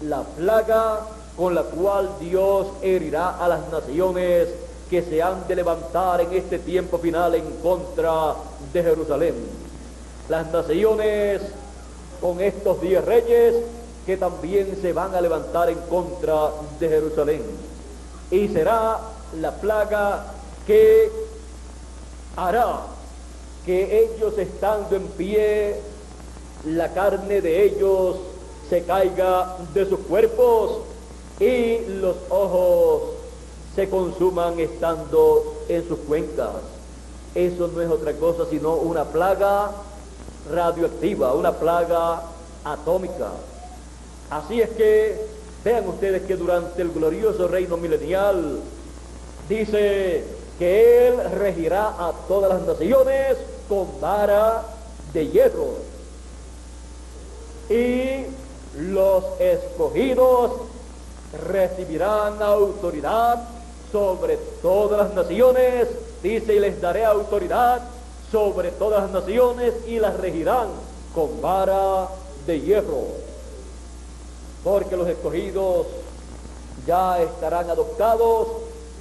la plaga con la cual Dios herirá a las naciones que se han de levantar en este tiempo final en contra de Jerusalén. Las naciones con estos 10 reyes que también se van a levantar en contra de Jerusalén. Y será la plaga que hará que ellos, estando en pie, la carne de ellos se caiga de sus cuerpos y los ojos se consuman estando en sus cuencas. Eso no es otra cosa sino una plaga radioactiva, una plaga atómica. Así es que vean ustedes que durante el glorioso reino milenial dice que Él regirá a todas las naciones con vara de hierro, y los escogidos recibirán autoridad sobre todas las naciones. Dice: y les daré autoridad sobre todas las naciones y las regirán con vara de hierro. Porque los escogidos ya estarán adoptados,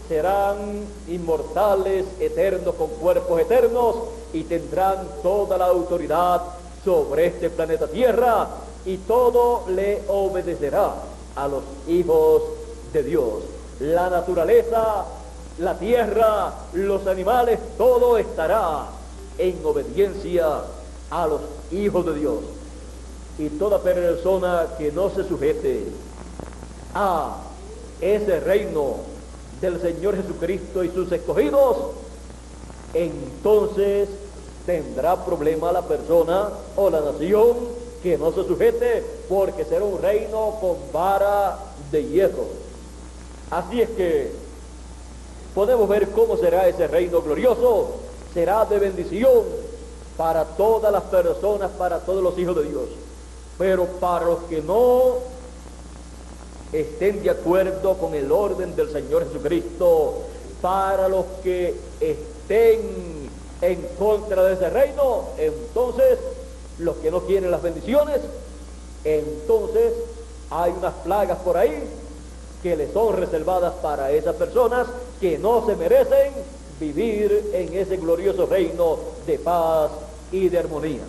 serán inmortales, eternos, con cuerpos eternos, y tendrán toda la autoridad sobre este planeta Tierra, y todo le obedecerá a los hijos de Dios. La naturaleza, la tierra, los animales, todo estará en obediencia a los hijos de Dios. Y toda persona que no se sujete a ese reino del Señor Jesucristo y sus escogidos, entonces tendrá problema la persona o la nación que no se sujete, porque será un reino con vara de hierro. Así es que podemos ver cómo será ese reino glorioso. Será de bendición para todas las personas, para todos los hijos de Dios. Pero para los que no estén de acuerdo con el orden del Señor Jesucristo, para los que estén en contra de ese reino, entonces, los que no quieren las bendiciones, entonces hay unas plagas por ahí que les son reservadas para esas personas que no se merecen vivir en ese glorioso reino de paz y de armonía.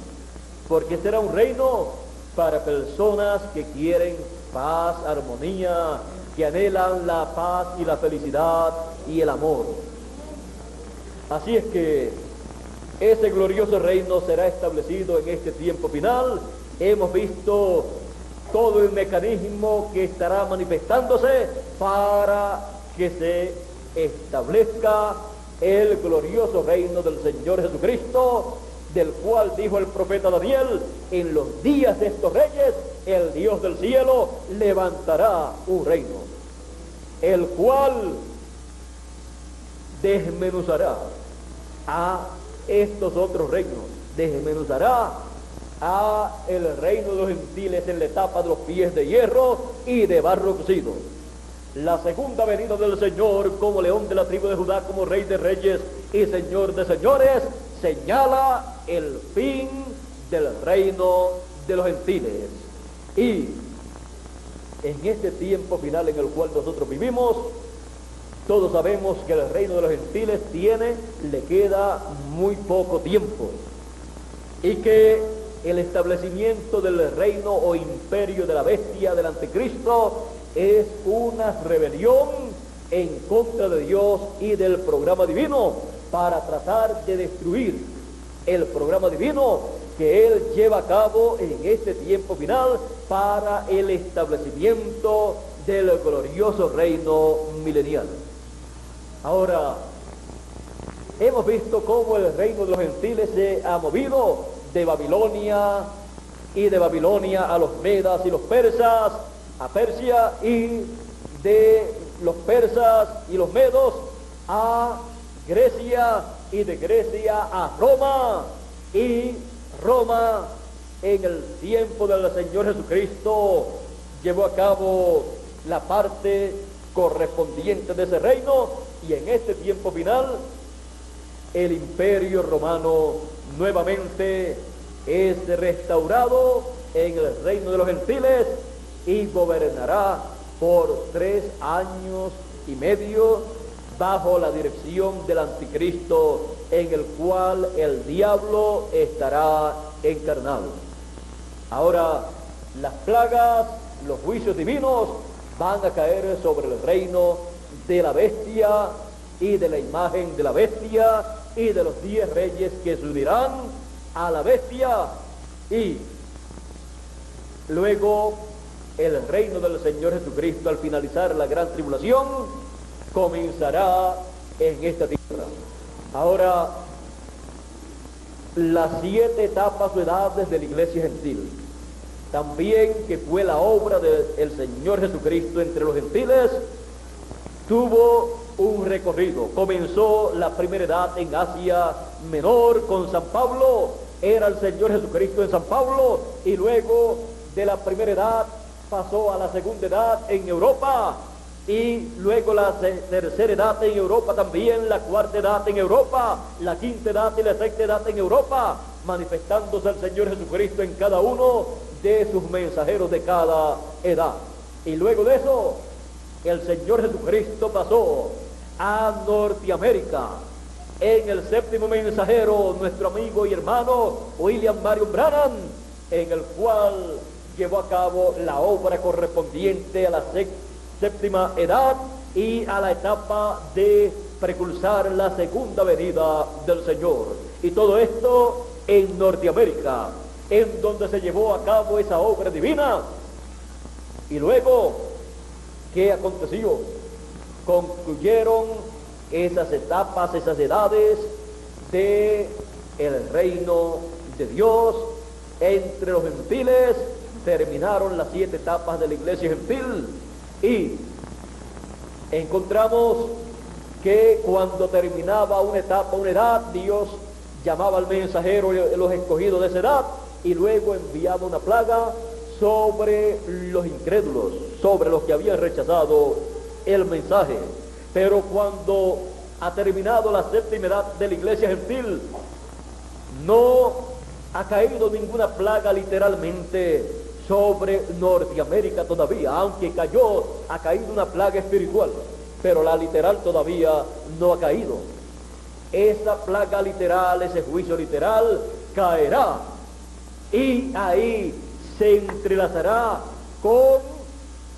Porque será un reino para personas que quieren paz, armonía, que anhelan la paz y la felicidad y el amor. Así es que ese glorioso reino será establecido en este tiempo final. Hemos visto todo el mecanismo que estará manifestándose para que se establezca el glorioso reino del Señor Jesucristo, del cual dijo el profeta Daniel: en los días de estos reyes, el Dios del cielo levantará un reino, el cual desmenuzará a estos otros reinos, desmenuzará a el reino de los gentiles en la etapa de los pies de hierro y de barro cocido. la segunda venida del Señor como león de la tribu de Judá, como rey de reyes y señor de señores, señala el fin del reino de los gentiles. Y en este tiempo final en el cual nosotros vivimos, todos sabemos que el reino de los gentiles le queda muy poco tiempo, y que el establecimiento del reino o imperio de la bestia del anticristo es una rebelión en contra de Dios y del programa divino, para tratar de destruir el programa divino que Él lleva a cabo en este tiempo final para el establecimiento del glorioso reino milenial. Ahora, hemos visto cómo el reino de los gentiles se ha movido de Babilonia, y de Babilonia a los medas y los persas, a Persia, y de los persas y los medos a Grecia, y de Grecia a Roma, y Roma en el tiempo del Señor Jesucristo llevó a cabo la parte correspondiente de ese reino, y en este tiempo final el imperio romano nuevamente es restaurado en el reino de los gentiles y gobernará por 3 años y medio bajo la dirección del anticristo, en el cual el diablo estará encarnado. Ahora, las plagas, los juicios divinos van a caer sobre el reino de la bestia y de la imagen de la bestia y de los 10 reyes que se unirán a la bestia, y luego el reino del Señor Jesucristo, al finalizar la gran tribulación, comenzará en esta tierra. Ahora, las 7 etapas o edades de la iglesia gentil, también que fue la obra del Señor Jesucristo entre los gentiles, tuvo un recorrido. Comenzó la primera edad en Asia Menor con San Pablo, era el Señor Jesucristo en San Pablo, y luego de la primera edad pasó a la segunda edad en Europa, y luego la tercera edad en Europa también, la cuarta edad en Europa, la quinta edad y la sexta edad en Europa, manifestándose el Señor Jesucristo en cada uno de sus mensajeros de cada edad. Y luego de eso, el Señor Jesucristo pasó a Norteamérica en el 7º mensajero, nuestro amigo y hermano William Marion Branham, en el cual llevó a cabo la obra correspondiente a la 7ª edad y a la etapa de precursar la segunda venida del Señor. Y todo esto en Norteamérica, en donde se llevó a cabo esa obra divina. Y luego, ¿qué aconteció? Concluyeron esas etapas, esas edades de el reino de Dios entre los gentiles. Terminaron las 7 etapas de la iglesia gentil, y encontramos que cuando terminaba una etapa, una edad, Dios llamaba al mensajero y los escogidos de esa edad, y luego enviaba una plaga sobre los incrédulos, sobre los que habían rechazado el mensaje. Pero cuando ha terminado la 7ª edad de la iglesia gentil, no ha caído ninguna plaga literalmente sobre Norteamérica todavía, aunque ha caído una plaga espiritual, pero la literal todavía no ha caído. Esa plaga literal, ese juicio literal caerá, y ahí se entrelazará con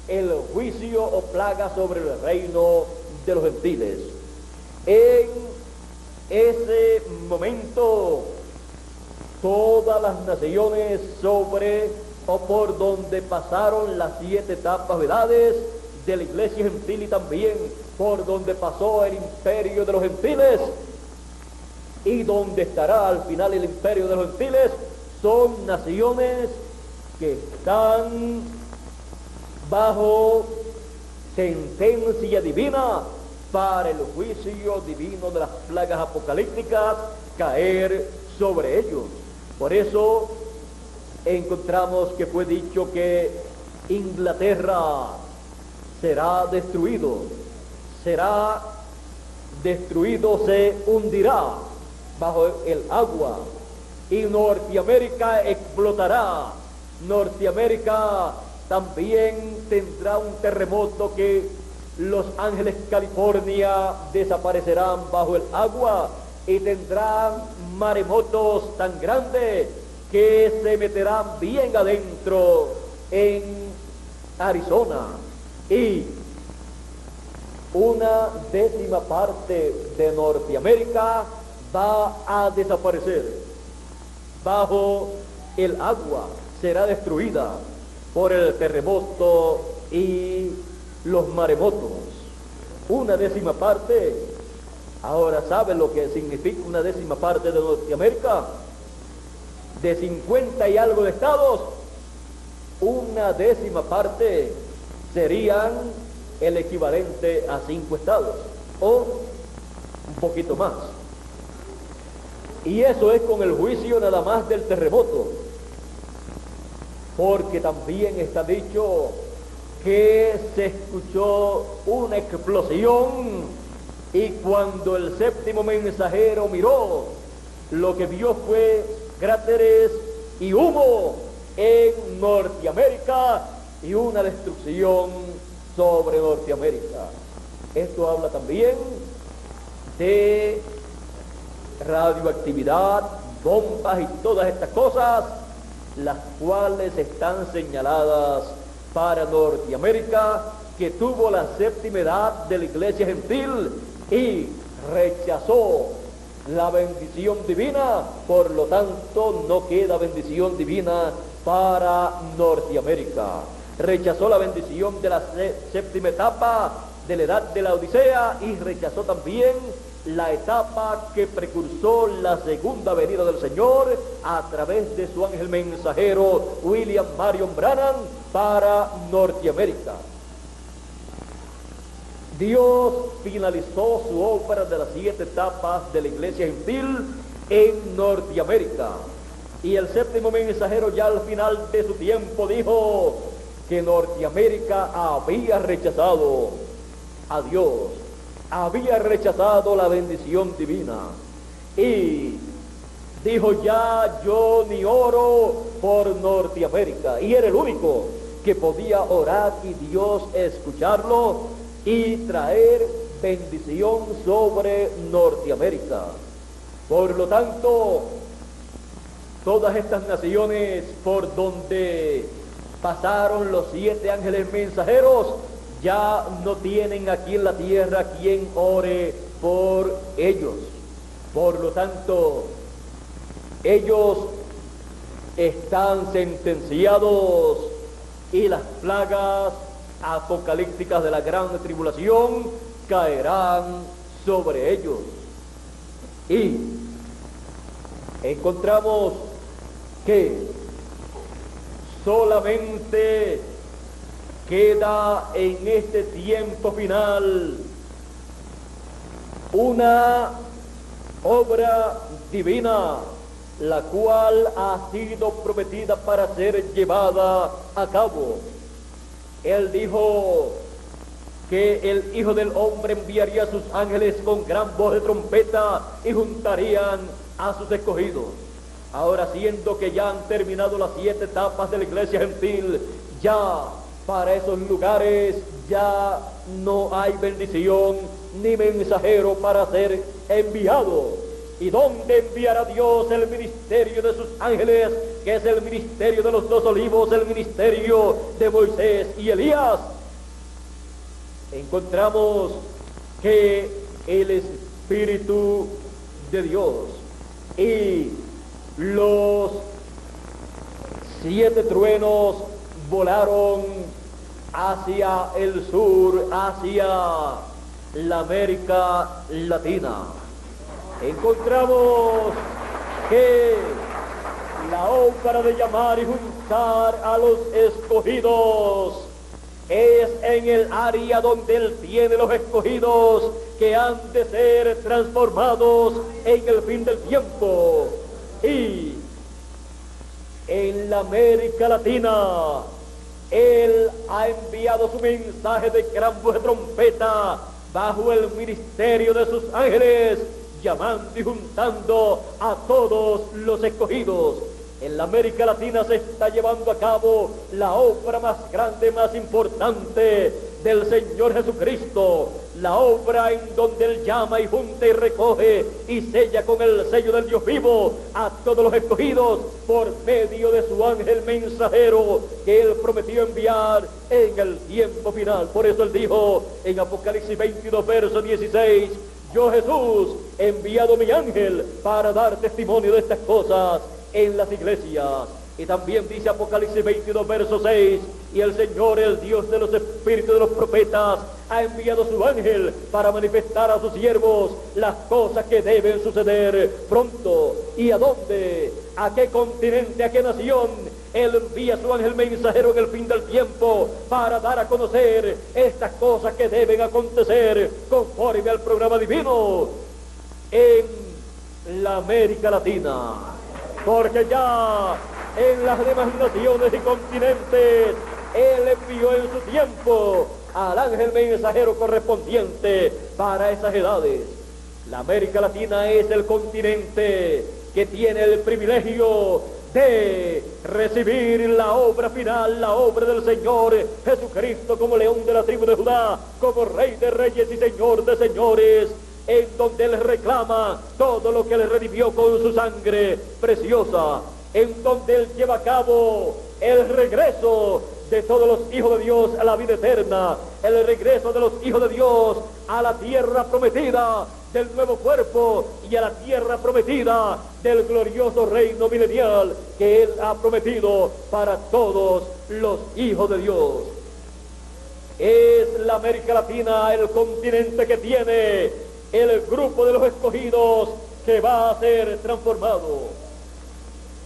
el juicio o plaga sobre el reino de los gentiles. En ese momento, todas las naciones sobre o por donde pasaron las 7 etapas o edades de la iglesia gentil, y también por donde pasó el imperio de los gentiles, y donde estará al final el imperio de los gentiles, son naciones que están bajo sentencia divina para el juicio divino de las plagas apocalípticas caer sobre ellos. Por eso encontramos que fue dicho que Inglaterra será destruido, se hundirá bajo el agua, y Norteamérica explotará. Norteamérica también tendrá un terremoto que Los Ángeles, California, desaparecerán bajo el agua y tendrán maremotos tan grandes que se meterán bien adentro en Arizona, y una décima parte de Norteamérica va a desaparecer bajo el agua, será destruida por el terremoto y los maremotos. Una décima parte. Ahora, ¿saben lo que significa una décima parte de Norteamérica? De 50 y algo de estados, una décima parte serían el equivalente a 5 estados, o un poquito más. Y eso es con el juicio nada más del terremoto, porque también está dicho que se escuchó una explosión, y cuando el séptimo mensajero miró, lo que vio fue cráteres y humo en Norteamérica y una destrucción sobre Norteamérica. Esto habla también de radioactividad, bombas y todas estas cosas, las cuales están señaladas para Norteamérica, que tuvo la séptima edad de la iglesia gentil y rechazó la bendición divina. Por lo tanto, no queda bendición divina para Norteamérica. Rechazó la bendición de la séptima etapa de la edad de la Odisea, y rechazó también la etapa que precursó la segunda venida del Señor a través de su ángel mensajero William Marion Branham para Norteamérica. Dios finalizó su obra de las 7 etapas de la iglesia gentil en Norteamérica, y el séptimo mensajero ya al final de su tiempo dijo que Norteamérica había rechazado a Dios, había rechazado la bendición divina, y dijo: ya yo ni oro por Norteamérica. Y era el único que podía orar y Dios escucharlo y traer bendición sobre Norteamérica. Por lo tanto, todas estas naciones por donde pasaron los 7 ángeles mensajeros ya no tienen aquí en la tierra quien ore por ellos. Por lo tanto, ellos están sentenciados, y las plagas apocalípticas de la gran tribulación caerán sobre ellos. Y encontramos que solamente queda en este tiempo final una obra divina, la cual ha sido prometida para ser llevada a cabo. Él dijo que el Hijo del Hombre enviaría a sus ángeles con gran voz de trompeta y juntarían a sus escogidos. Ahora, siendo que ya han terminado las 7 etapas de la iglesia gentil, ya para esos lugares ya no hay bendición ni mensajero para ser enviado. ¿Y dónde enviará Dios el ministerio de sus ángeles, que es el ministerio de los 2 olivos, el ministerio de Moisés y Elías? Encontramos que el Espíritu de Dios y los 7 truenos volaron hacia el sur, hacia la América Latina. Encontramos que la obra de llamar y juntar a los escogidos es en el área donde Él tiene los escogidos que han de ser transformados en el fin del tiempo. Y en la América Latina Él ha enviado su mensaje de gran voz de trompeta bajo el ministerio de sus ángeles, llamando y juntando a todos los escogidos. En la América Latina se está llevando a cabo la obra más grande, más importante del Señor Jesucristo, la obra en donde Él llama y junta y recoge y sella con el sello del Dios vivo a todos los escogidos por medio de su ángel mensajero que Él prometió enviar en el tiempo final. Por eso Él dijo en Apocalipsis 22, verso 16, yo Jesús he enviado mi ángel para dar testimonio de estas cosas en las iglesias. Y también dice Apocalipsis 22, verso 6, y el Señor, el Dios de los espíritus de los profetas, ha enviado su ángel para manifestar a sus siervos las cosas que deben suceder pronto. ¿Y a dónde? ¿A qué continente? ¿A qué nación? Él envía su ángel mensajero en el fin del tiempo para dar a conocer estas cosas que deben acontecer conforme al programa divino en la América Latina. Porque ya en las demás naciones y continentes Él envió en su tiempo al ángel mensajero correspondiente para esas edades. La América Latina es el continente que tiene el privilegio de recibir la obra final, la obra del Señor Jesucristo como león de la tribu de Judá, como Rey de reyes y Señor de señores, en donde Él reclama todo lo que Él redimió con su sangre preciosa, en donde Él lleva a cabo el regreso de todos los hijos de Dios a la vida eterna, el regreso de los hijos de Dios a la tierra prometida del nuevo cuerpo y a la tierra prometida del glorioso reino milenial que Él ha prometido para todos los hijos de Dios. Es la América Latina el continente que tiene el grupo de los escogidos que va a ser transformado.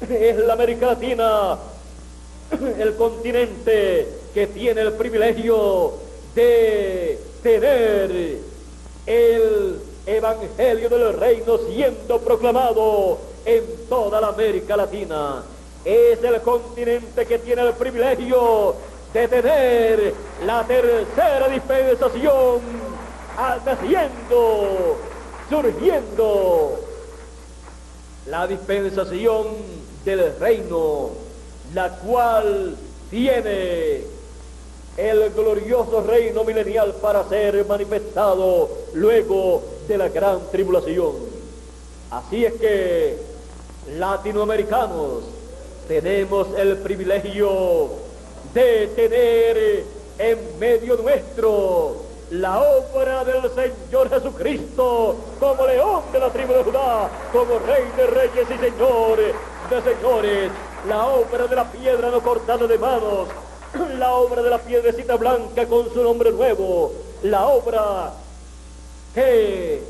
Es la América Latina el continente que tiene el privilegio de tener el evangelio del reino siendo proclamado en toda la América Latina. Es el continente que tiene el privilegio de tener la tercera dispensación naciendo, surgiendo, la dispensación del reino, la cual tiene el glorioso reino milenial para ser manifestado luego de la gran tribulación. Así es que latinoamericanos tenemos el privilegio de tener en medio nuestro la obra del Señor Jesucristo como león de la tribu de Judá, como Rey de reyes y Señor de señores, la obra de la piedra no cortada de manos, la obra de la piedrecita blanca con su nombre nuevo, la obra que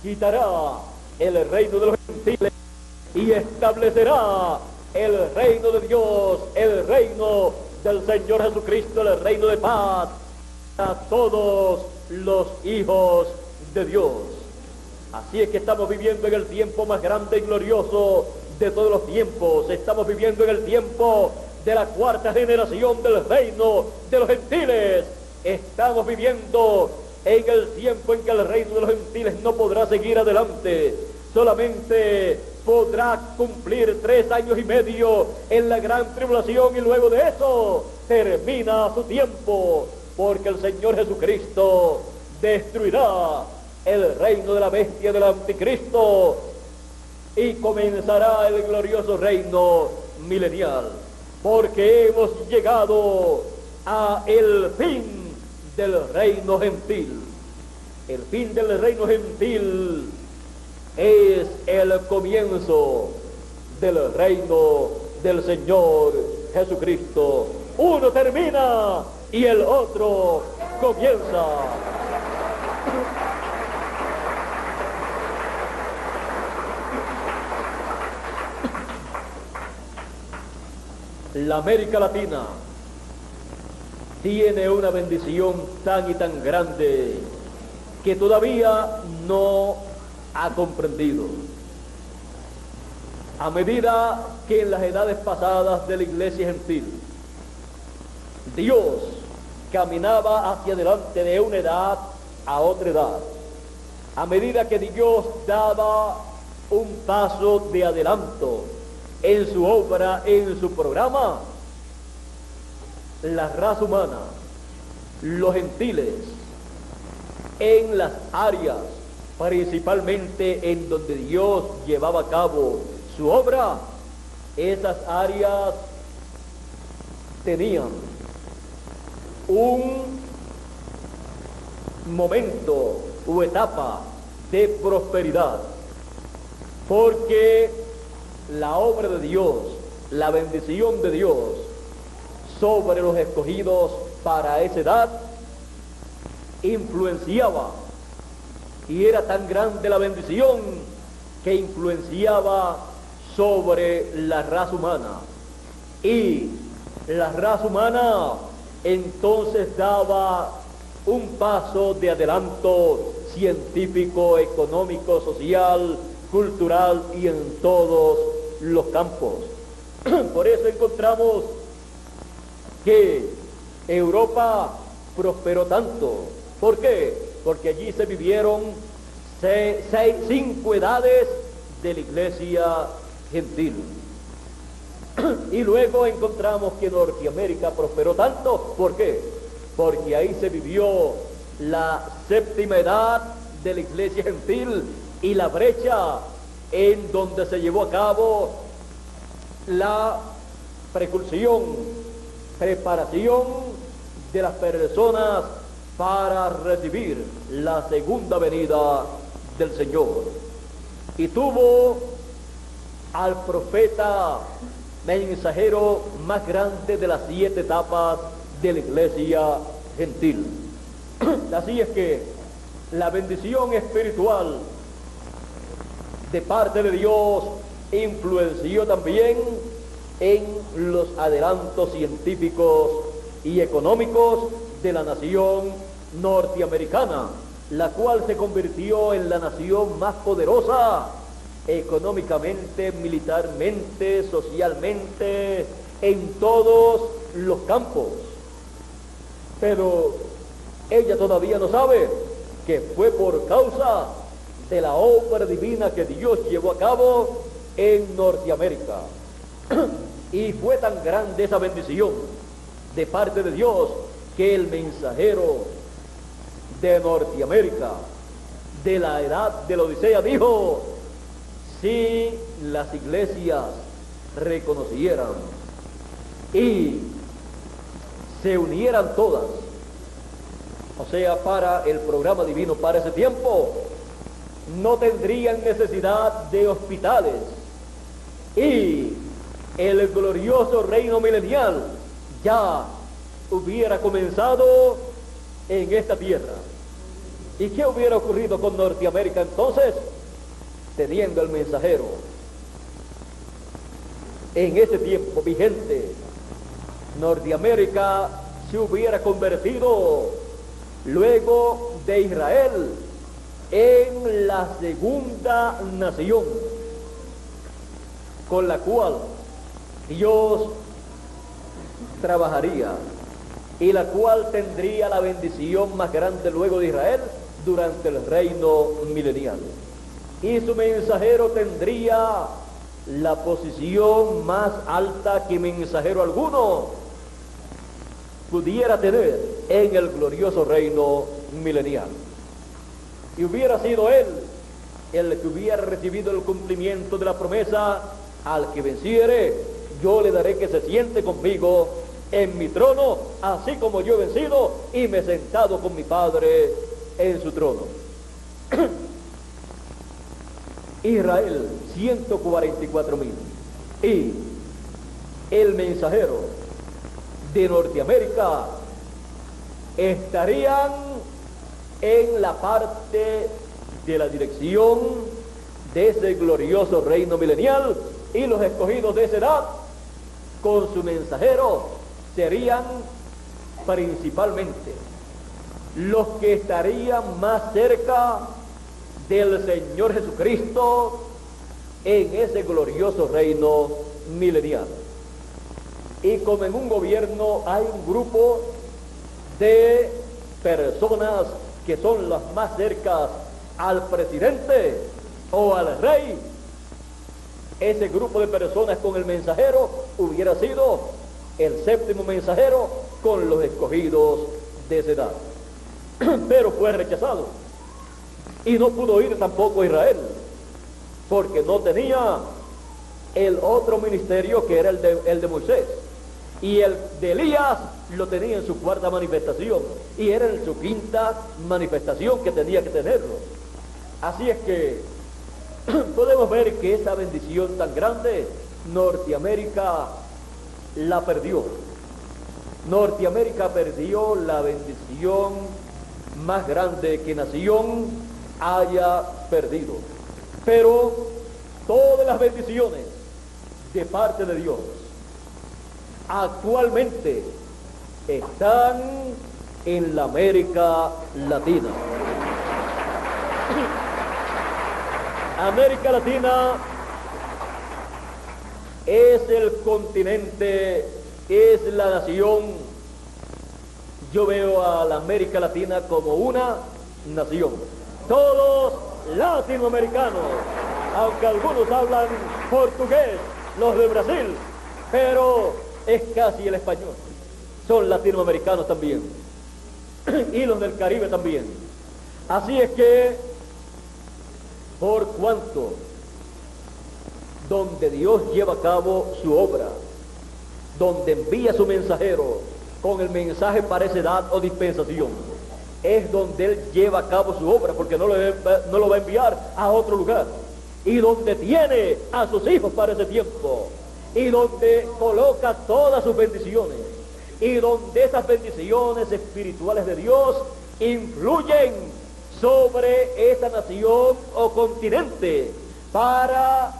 quitará el reino de los gentiles y establecerá el reino de Dios, el reino del Señor Jesucristo, el reino de paz a todos los hijos de Dios. Así es que estamos viviendo en el tiempo más grande y glorioso de todos los tiempos. Estamos viviendo en el tiempo de la cuarta generación del reino de los gentiles. Estamos viviendo en el tiempo en que el reino de los gentiles no podrá seguir adelante. Solamente podrá cumplir 3 años y medio en la gran tribulación y luego de eso termina su tiempo, porque el Señor Jesucristo destruirá el reino de la bestia del anticristo y comenzará el glorioso reino milenial, porque hemos llegado a el fin del reino gentil. El fin del reino gentil es el comienzo del reino del Señor Jesucristo. Uno termina y el otro comienza. La América Latina tiene una bendición tan y tan grande que todavía no ha comprendido. A medida que en las edades pasadas de la iglesia gentil Dios caminaba hacia adelante de una edad a otra edad. A medida que Dios daba un paso de adelanto en su obra, en su programa, la raza humana, los gentiles, en las áreas principalmente en donde Dios llevaba a cabo su obra, esas áreas tenían un momento o etapa de prosperidad, porque la obra de Dios, la bendición de Dios sobre los escogidos para esa edad influenciaba, y era tan grande la bendición que influenciaba sobre la raza humana, y la raza humana entonces daba un paso de adelanto científico, económico, social, cultural y en todos los campos. Por eso encontramos que Europa prosperó tanto. ¿Por qué? Porque allí se vivieron 5 edades de la iglesia gentil. Y luego encontramos que Norteamérica prosperó tanto. ¿Por qué? Porque ahí se vivió la 7ª edad de la iglesia gentil y la brecha en donde se llevó a cabo la preparación de las personas para recibir la segunda venida del Señor. Y tuvo al profeta mensajero más grande de las 7 etapas de la iglesia gentil. Así es que la bendición espiritual de parte de Dios influenció también en los adelantos científicos y económicos de la nación norteamericana, la cual se convirtió en la nación más poderosa económicamente, militarmente, socialmente, en todos los campos. Pero ella todavía no sabe que fue por causa de la obra divina que Dios llevó a cabo en Norteamérica. Y fue tan grande esa bendición de parte de Dios que el mensajero de Norteamérica de la edad de la Odisea dijo: si las iglesias reconocieran y se unieran todas, o sea, para el programa divino para ese tiempo, no tendrían necesidad de hospitales y el glorioso reino milenial ya hubiera comenzado en esta tierra. ¿Y qué hubiera ocurrido con Norteamérica entonces? Teniendo el mensajero en ese tiempo vigente, Norteamérica se hubiera convertido luego de Israel en la segunda nación con la cual Dios trabajaría y la cual tendría la bendición más grande luego de Israel durante el reino milenial. Y su mensajero tendría la posición más alta que mensajero alguno pudiera tener en el glorioso reino milenial. Y hubiera sido él el que hubiera recibido el cumplimiento de la promesa: al que venciere, yo le daré que se siente conmigo en mi trono, así como yo he vencido y me he sentado con mi Padre en su trono. Israel, 144,000. Y el mensajero de Norteamérica estarían en la parte de la dirección de ese glorioso reino milenial, y los escogidos de esa edad con su mensajero serían principalmente los que estarían más cerca del Señor Jesucristo en ese glorioso reino milenial. Y como en un gobierno hay un grupo de personas que son las más cercanas al presidente o al rey, ese grupo de personas con el mensajero hubiera sido el séptimo mensajero con los escogidos de esa edad. Pero fue rechazado y no pudo ir tampoco a Israel porque no tenía el otro ministerio que era el de Moisés, y el de Elías lo tenía en su cuarta manifestación y era en su quinta manifestación que tenía que tenerlo. Así es que podemos ver que esa bendición tan grande Norteamérica la perdió. Norteamérica perdió la bendición más grande que nación haya perdido. Pero todas las bendiciones de parte de Dios actualmente están en la América Latina. América Latina es el continente, es la nación. Yo veo a la América Latina como una nación. Todos latinoamericanos, aunque algunos hablan portugués, los de Brasil, pero es casi el español. Son latinoamericanos también. Y los del Caribe también. Así es que, por cuanto donde Dios lleva a cabo su obra, donde envía su mensajero con el mensaje para esa edad o dispensación, es donde Él lleva a cabo su obra, porque no lo va a enviar a otro lugar, y donde tiene a sus hijos para ese tiempo, y donde coloca todas sus bendiciones, y donde esas bendiciones espirituales de Dios influyen sobre esa nación o continente para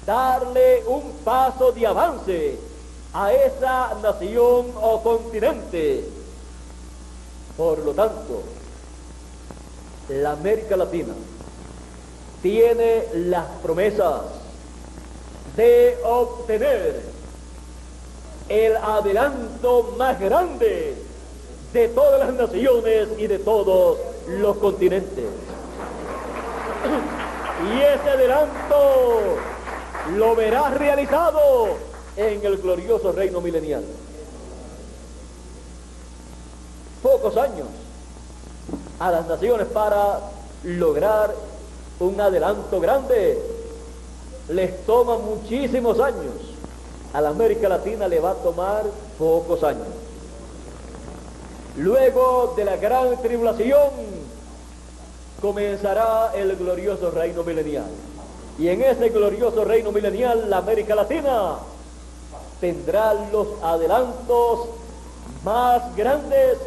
darle un paso de avance a esa nación o continente. Por lo tanto, la América Latina tiene las promesas de obtener el adelanto más grande de todas las naciones y de todos los continentes. Y ese adelanto lo verás realizado en el glorioso reino milenial. Pocos años a las naciones para lograr un adelanto grande. Les toma muchísimos años. A la América Latina le va a tomar pocos años. Luego de la gran tribulación comenzará el glorioso reino milenial. Y en ese glorioso reino milenial, la América Latina tendrá los adelantos más grandes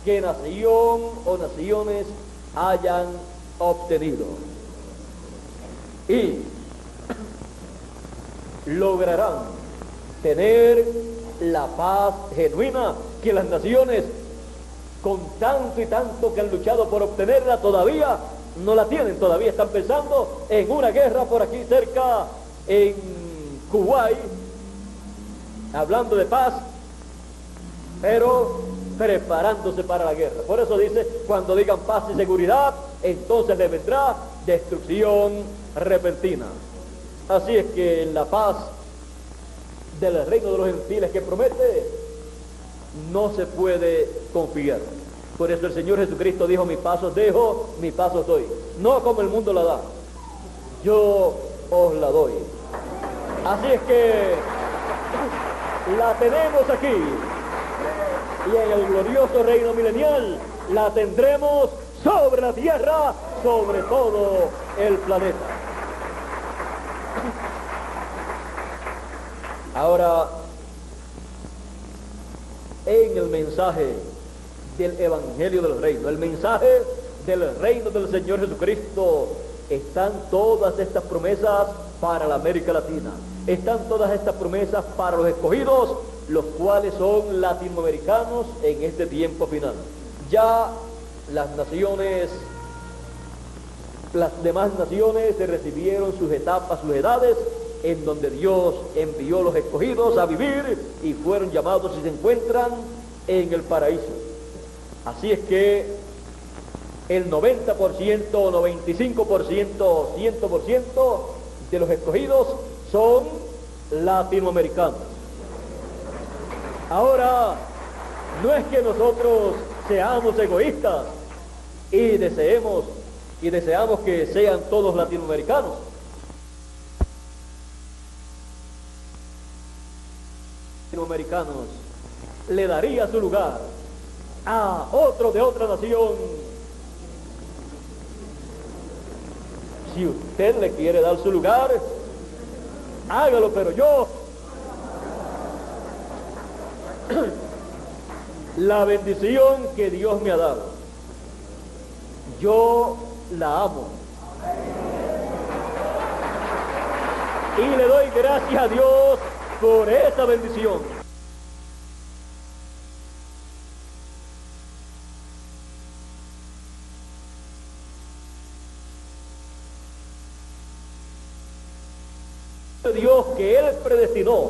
que nación o naciones hayan obtenido. Y lograrán tener la paz genuina que las naciones, con tanto y tanto que han luchado por obtenerla, todavía no la tienen. Todavía están pensando en una guerra por aquí cerca, en Kuwait, hablando de paz, pero preparándose para la guerra. Por eso dice, cuando digan paz y seguridad, entonces le vendrá destrucción repentina. Así es que en la paz del reino de los gentiles que promete, no se puede confiar. Por eso el Señor Jesucristo dijo, mi paz os dejo, mi paz os doy. No como el mundo la da, yo os la doy. Así es que la tenemos aquí. Y en el glorioso reino milenial la tendremos sobre la tierra, sobre todo el planeta. Ahora, en el mensaje del Evangelio del Reino, el mensaje del reino del Señor Jesucristo, están todas estas promesas para la América Latina. Están todas estas promesas para los escogidos, los cuales son latinoamericanos en este tiempo final. Ya las naciones, las demás naciones se recibieron sus etapas, sus edades, en donde Dios envió los escogidos a vivir y fueron llamados y se encuentran en el paraíso. Así es que el 90%, 95%, 100% de los escogidos son latinoamericanos. Ahora, no es que nosotros seamos egoístas y deseamos que sean todos latinoamericanos. Latinoamericanos le daría su lugar a otro de otra nación. Si usted le quiere dar su lugar, hágalo, pero yo, la bendición que Dios me ha dado, yo la amo. Y le doy gracias a Dios por esa bendición. Dios que Él predestinó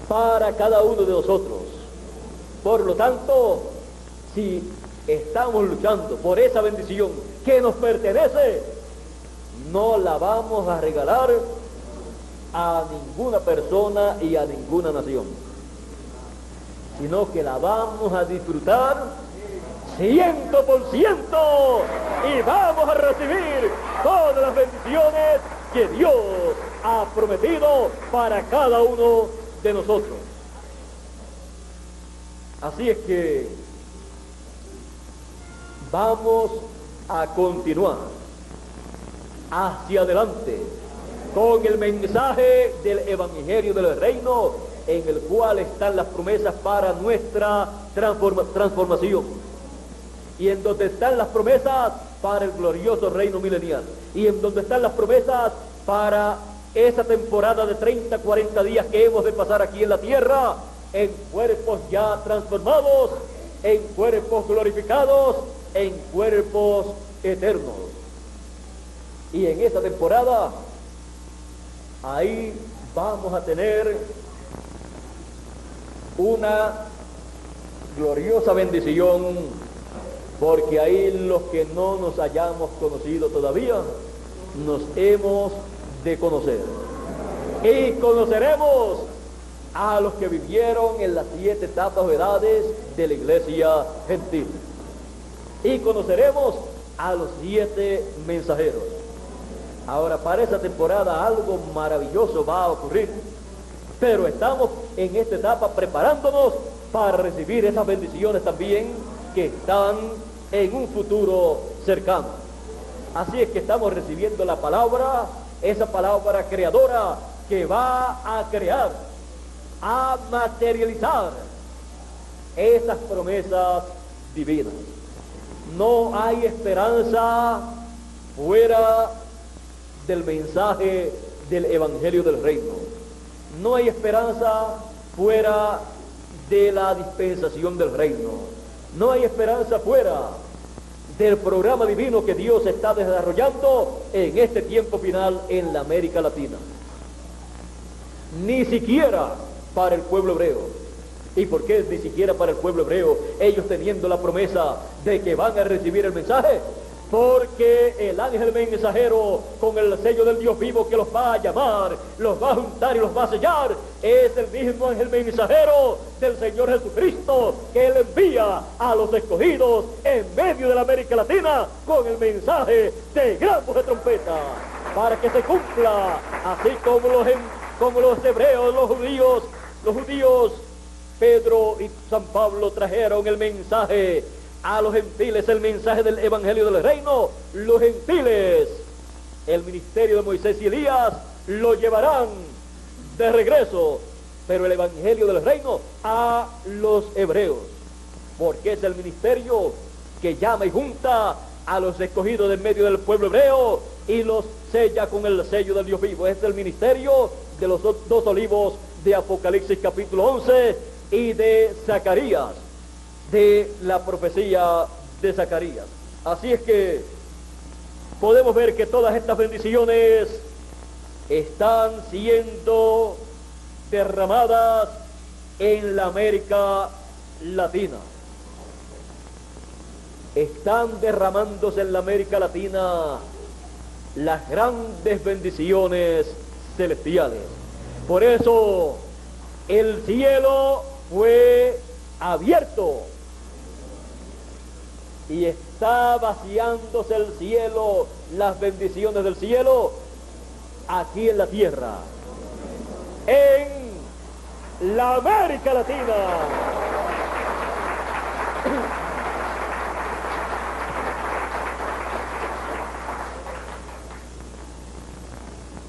para cada uno de nosotros. Por lo tanto, si estamos luchando por esa bendición que nos pertenece, no la vamos a regalar a ninguna persona y a ninguna nación, sino que la vamos a disfrutar 100% y vamos a recibir todas las bendiciones que Dios ha prometido para cada uno de nosotros. Así es que vamos a continuar hacia adelante con el mensaje del Evangelio del Reino, en el cual están las promesas para nuestra transformación, y en donde están las promesas para el glorioso reino milenial, y en donde están las promesas para esa temporada de 30, 40 días que hemos de pasar aquí en la tierra, en cuerpos ya transformados, en cuerpos glorificados, en cuerpos eternos. Y en esa temporada, ahí vamos a tener una gloriosa bendición, porque ahí los que no nos hayamos conocido todavía, nos hemos de conocer. Y conoceremos a los que vivieron en las 7 etapas o edades de la iglesia gentil. Y conoceremos a los 7 mensajeros. Ahora, para esa temporada algo maravilloso va a ocurrir, pero estamos en esta etapa preparándonos para recibir esas bendiciones también que están en un futuro cercano. Así es que estamos recibiendo la palabra, esa palabra creadora que va a crear, a materializar esas promesas divinas. No hay esperanza fuera del mensaje del Evangelio del Reino. No hay esperanza fuera de la dispensación del reino. No hay esperanza fuera del programa divino que Dios está desarrollando en este tiempo final en la América Latina. Ni siquiera para el pueblo hebreo. ¿Y por qué ni siquiera para el pueblo hebreo? Ellos teniendo la promesa de que van a recibir el mensaje, porque el ángel mensajero con el sello del Dios vivo que los va a llamar, los va a juntar y los va a sellar, es el mismo ángel mensajero del Señor Jesucristo que Él envía a los escogidos en medio de la América Latina con el mensaje de gran voz de trompeta, para que se cumpla, así como los hebreos, los judíos, Pedro y San Pablo trajeron el mensaje a los gentiles, el mensaje del Evangelio del Reino. Los gentiles, el ministerio de Moisés y Elías, lo llevarán de regreso, pero el Evangelio del Reino a los hebreos, porque es el ministerio que llama y junta a los escogidos de en medio del pueblo hebreo y los sella con el sello del Dios vivo. Es el ministerio de los dos olivos de Apocalipsis capítulo 11 y de Zacarías, de la profecía de Zacarías. Así es que podemos ver que todas estas bendiciones están siendo derramadas en la América Latina. Están derramándose en la América Latina las grandes bendiciones celestiales. Por eso el cielo fue abierto y está vaciándose el cielo, las bendiciones del cielo, aquí en la tierra, en la América Latina.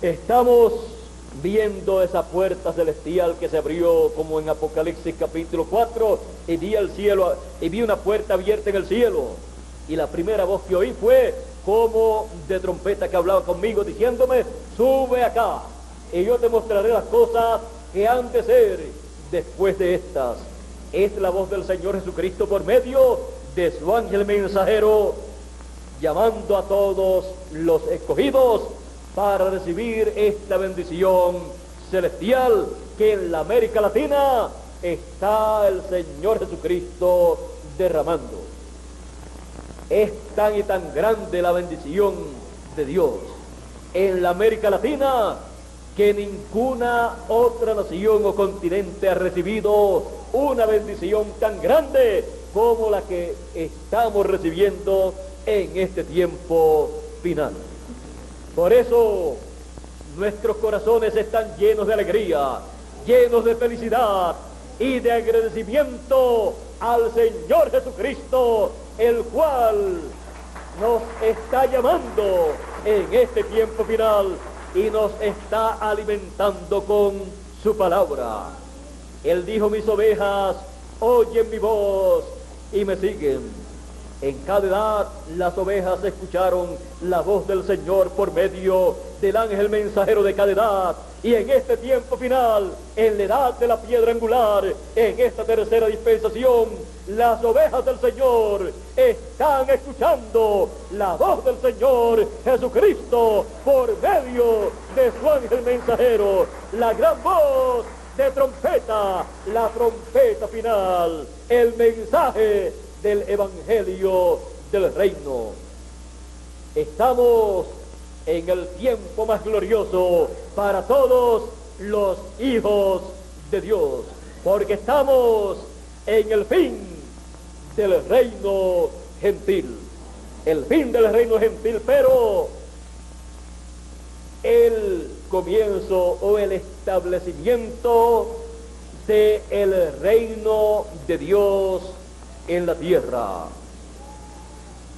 Estamos viendo esa puerta celestial que se abrió como en Apocalipsis capítulo 4, y vi el cielo, y vi una puerta abierta en el cielo, y la primera voz que oí fue como de trompeta que hablaba conmigo diciéndome: sube acá y yo te mostraré las cosas que han de ser después de estas. Es la voz del Señor Jesucristo por medio de su ángel mensajero, llamando a todos los escogidos para recibir esta bendición celestial que en la América Latina está el Señor Jesucristo derramando. Es tan y tan grande la bendición de Dios en la América Latina que ninguna otra nación o continente ha recibido una bendición tan grande como la que estamos recibiendo en este tiempo final. Por eso nuestros corazones están llenos de alegría, llenos de felicidad y de agradecimiento al Señor Jesucristo, el cual nos está llamando en este tiempo final y nos está alimentando con su palabra. Él dijo: mis ovejas oyen mi voz y me siguen. En cada edad las ovejas escucharon la voz del Señor por medio del ángel mensajero de cada edad. Y en este tiempo final, en la edad de la piedra angular, en esta tercera dispensación, las ovejas del Señor están escuchando la voz del Señor Jesucristo por medio de su ángel mensajero. La gran voz de trompeta, la trompeta final, el mensaje del evangelio del reino. Estamos en el tiempo más glorioso para todos los hijos de Dios, porque estamos en el fin del reino gentil, el fin del reino gentil, pero el comienzo o el establecimiento del reino de Dios en la tierra,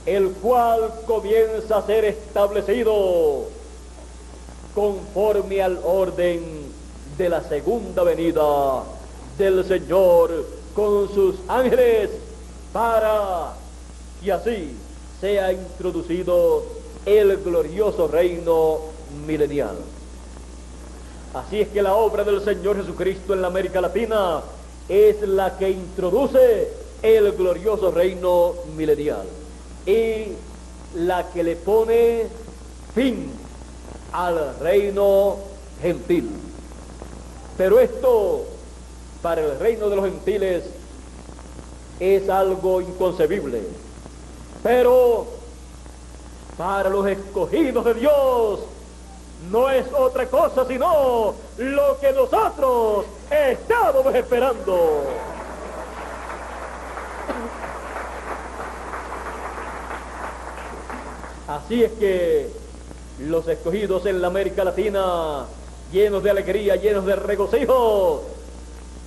el cual comienza a ser establecido conforme al orden de la segunda venida del Señor con sus ángeles, para que así sea introducido el glorioso reino milenial. Así es que la obra del Señor Jesucristo en la América Latina es la que introduce el glorioso reino milenial y la que le pone fin al reino gentil. Pero esto, para el reino de los gentiles, es algo inconcebible. Pero para los escogidos de Dios no es otra cosa sino lo que nosotros estábamos esperando. Así es que los escogidos en la América Latina, llenos de alegría, llenos de regocijo,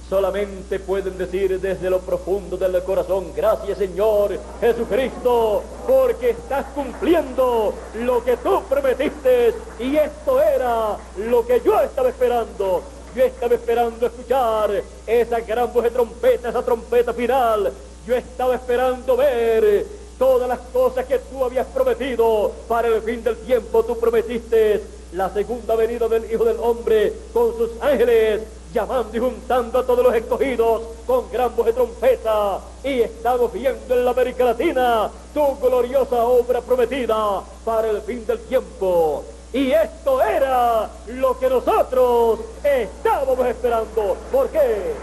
solamente pueden decir desde lo profundo del corazón: gracias, Señor Jesucristo, porque estás cumpliendo lo que tú prometiste, y esto era lo que yo estaba esperando. Yo estaba esperando escuchar esa gran voz de trompeta, esa trompeta final. Yo estaba esperando ver todas las cosas que tú habías prometido para el fin del tiempo. Tú prometiste la segunda venida del Hijo del Hombre con sus ángeles, llamando y juntando a todos los escogidos con gran voz de trompeta. Y estamos viendo en la América Latina tu gloriosa obra prometida para el fin del tiempo. Y esto era lo que nosotros estábamos esperando. ¿Por qué?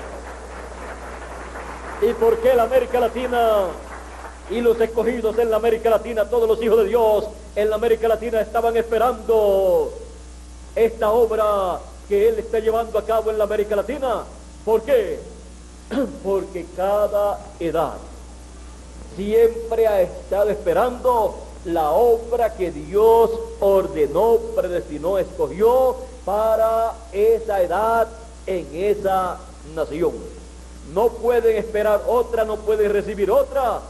¿Y por qué la América Latina y los escogidos en la América Latina, todos los hijos de Dios en la América Latina estaban esperando esta obra que Él está llevando a cabo en la América Latina? ¿Por qué? Porque cada edad siempre ha estado esperando la obra que Dios ordenó, predestinó, escogió para esa edad en esa nación. No pueden esperar otra, no pueden recibir otra,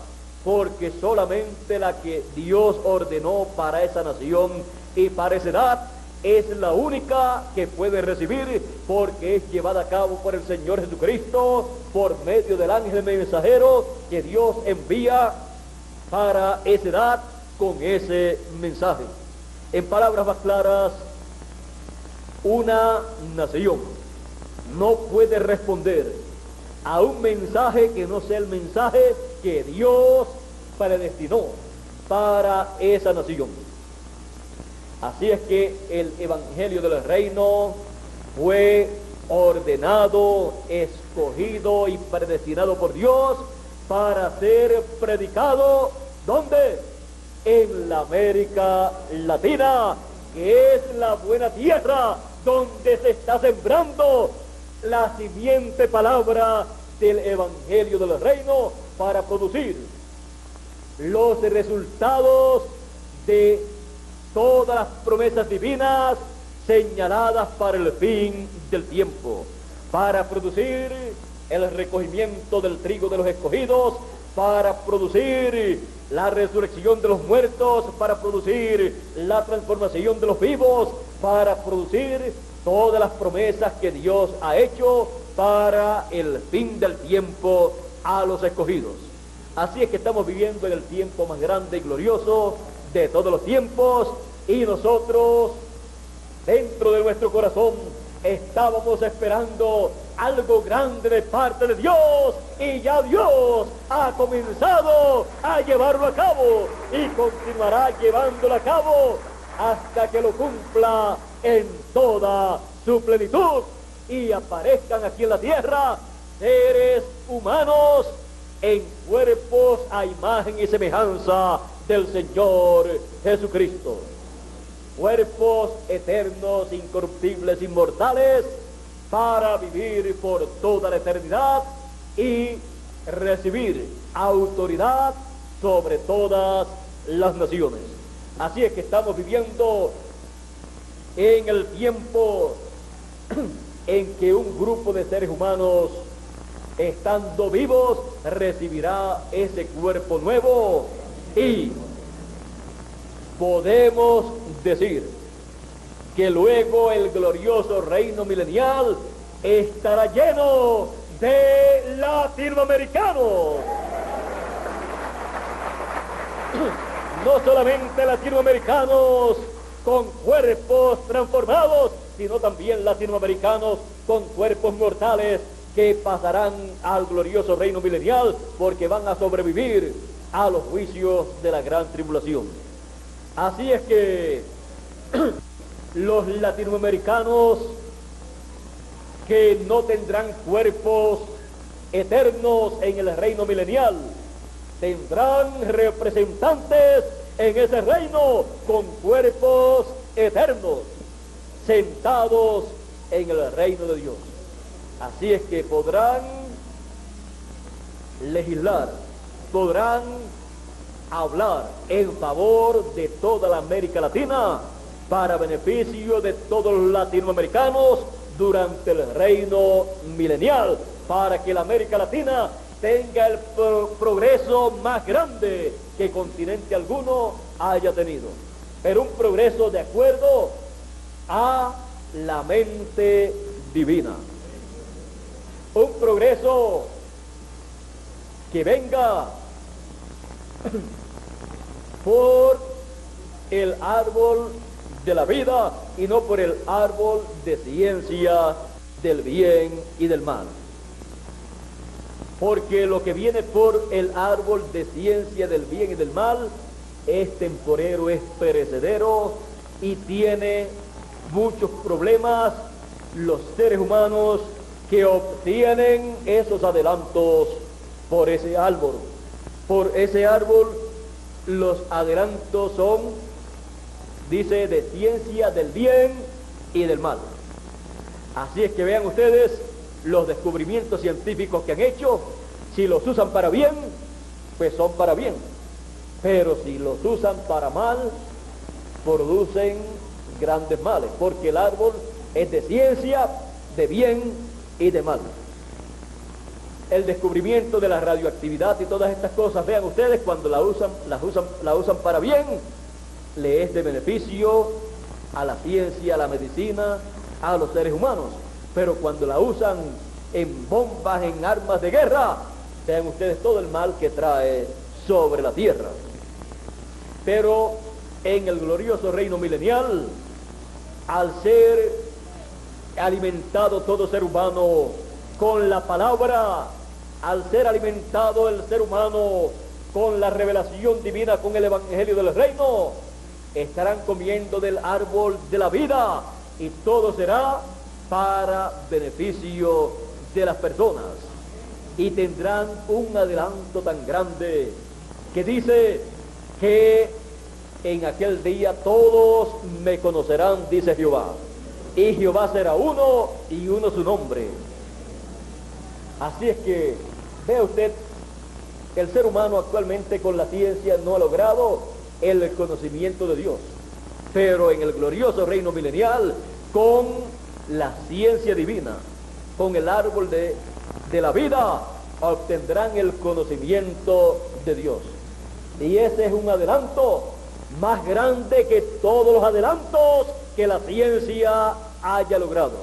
porque solamente la que Dios ordenó para esa nación y para esa edad es la única que puede recibir, porque es llevada a cabo por el Señor Jesucristo por medio del ángel mensajero que Dios envía para esa edad con ese mensaje. En palabras más claras, una nación no puede responder a un mensaje que no sea el mensaje que Dios predestinó para esa nación. Así es que el Evangelio del Reino fue ordenado, escogido y predestinado por Dios para ser predicado, ¿dónde? En la América Latina, que es la buena tierra donde se está sembrando la simiente palabra del Evangelio del Reino para producir los resultados de todas las promesas divinas señaladas para el fin del tiempo, para producir el recogimiento del trigo de los escogidos, para producir la resurrección de los muertos, para producir la transformación de los vivos, para producir todas las promesas que Dios ha hecho para el fin del tiempo a los escogidos. Así es que estamos viviendo en el tiempo más grande y glorioso de todos los tiempos, y nosotros dentro de nuestro corazón estábamos esperando algo grande de parte de Dios, y ya Dios ha comenzado a llevarlo a cabo y continuará llevándolo a cabo hasta que lo cumpla en toda su plenitud y aparezcan aquí en la tierra seres humanos en cuerpos a imagen y semejanza del Señor Jesucristo. Cuerpos eternos, incorruptibles, inmortales, para vivir por toda la eternidad y recibir autoridad sobre todas las naciones. Así es que estamos viviendo en el tiempo en que un grupo de seres humanos, estando vivos, recibirá ese cuerpo nuevo, y podemos decir que luego el glorioso reino milenial estará lleno de latinoamericanos. No solamente latinoamericanos con cuerpos transformados, sino también latinoamericanos con cuerpos mortales que pasarán al glorioso reino milenial, porque van a sobrevivir a los juicios de la gran tribulación. Así es que los latinoamericanos que no tendrán cuerpos eternos en el reino milenial tendrán representantes en ese reino con cuerpos eternos, sentados en el reino de Dios. Así es que podrán legislar, podrán hablar en favor de toda la América Latina, para beneficio de todos los latinoamericanos durante el reino milenial, para que la América Latina tenga el progreso más grande que continente alguno haya tenido, pero un progreso de acuerdo a la mente divina, un progreso que venga por el árbol de la vida y no por el árbol de ciencia del bien y del mal. Porque lo que viene por el árbol de ciencia del bien y del mal es temporero, es perecedero, y tiene muchos problemas los seres humanos que obtienen esos adelantos por ese árbol. Por ese árbol los adelantos son, dice, de ciencia del bien y del mal. Así es que vean ustedes los descubrimientos científicos que han hecho. Si los usan para bien, pues son para bien, pero si los usan para mal, producen grandes males, porque el árbol es de ciencia, de bien y de mal. El descubrimiento de la radioactividad y todas estas cosas, vean ustedes, cuando la usan para bien, le es de beneficio a la ciencia, a la medicina, a los seres humanos. Pero cuando la usan en bombas, en armas de guerra, vean ustedes todo el mal que trae sobre la tierra. Pero en el glorioso reino milenial, al ser alimentado todo ser humano con la palabra, al ser alimentado el ser humano con la revelación divina, con el evangelio del reino, estarán comiendo del árbol de la vida, y todo será para beneficio de las personas, y tendrán un adelanto tan grande que dice que en aquel día todos me conocerán, dice Jehová, y Jehová será uno y uno su nombre. Así es que vea usted, el ser humano actualmente con la ciencia no ha logrado el conocimiento de Dios, pero en el glorioso reino milenial, con la ciencia divina, con el árbol de la vida, obtendrán el conocimiento de Dios. Y ese es un adelanto más grande que todos los adelantos que la ciencia haya logrado.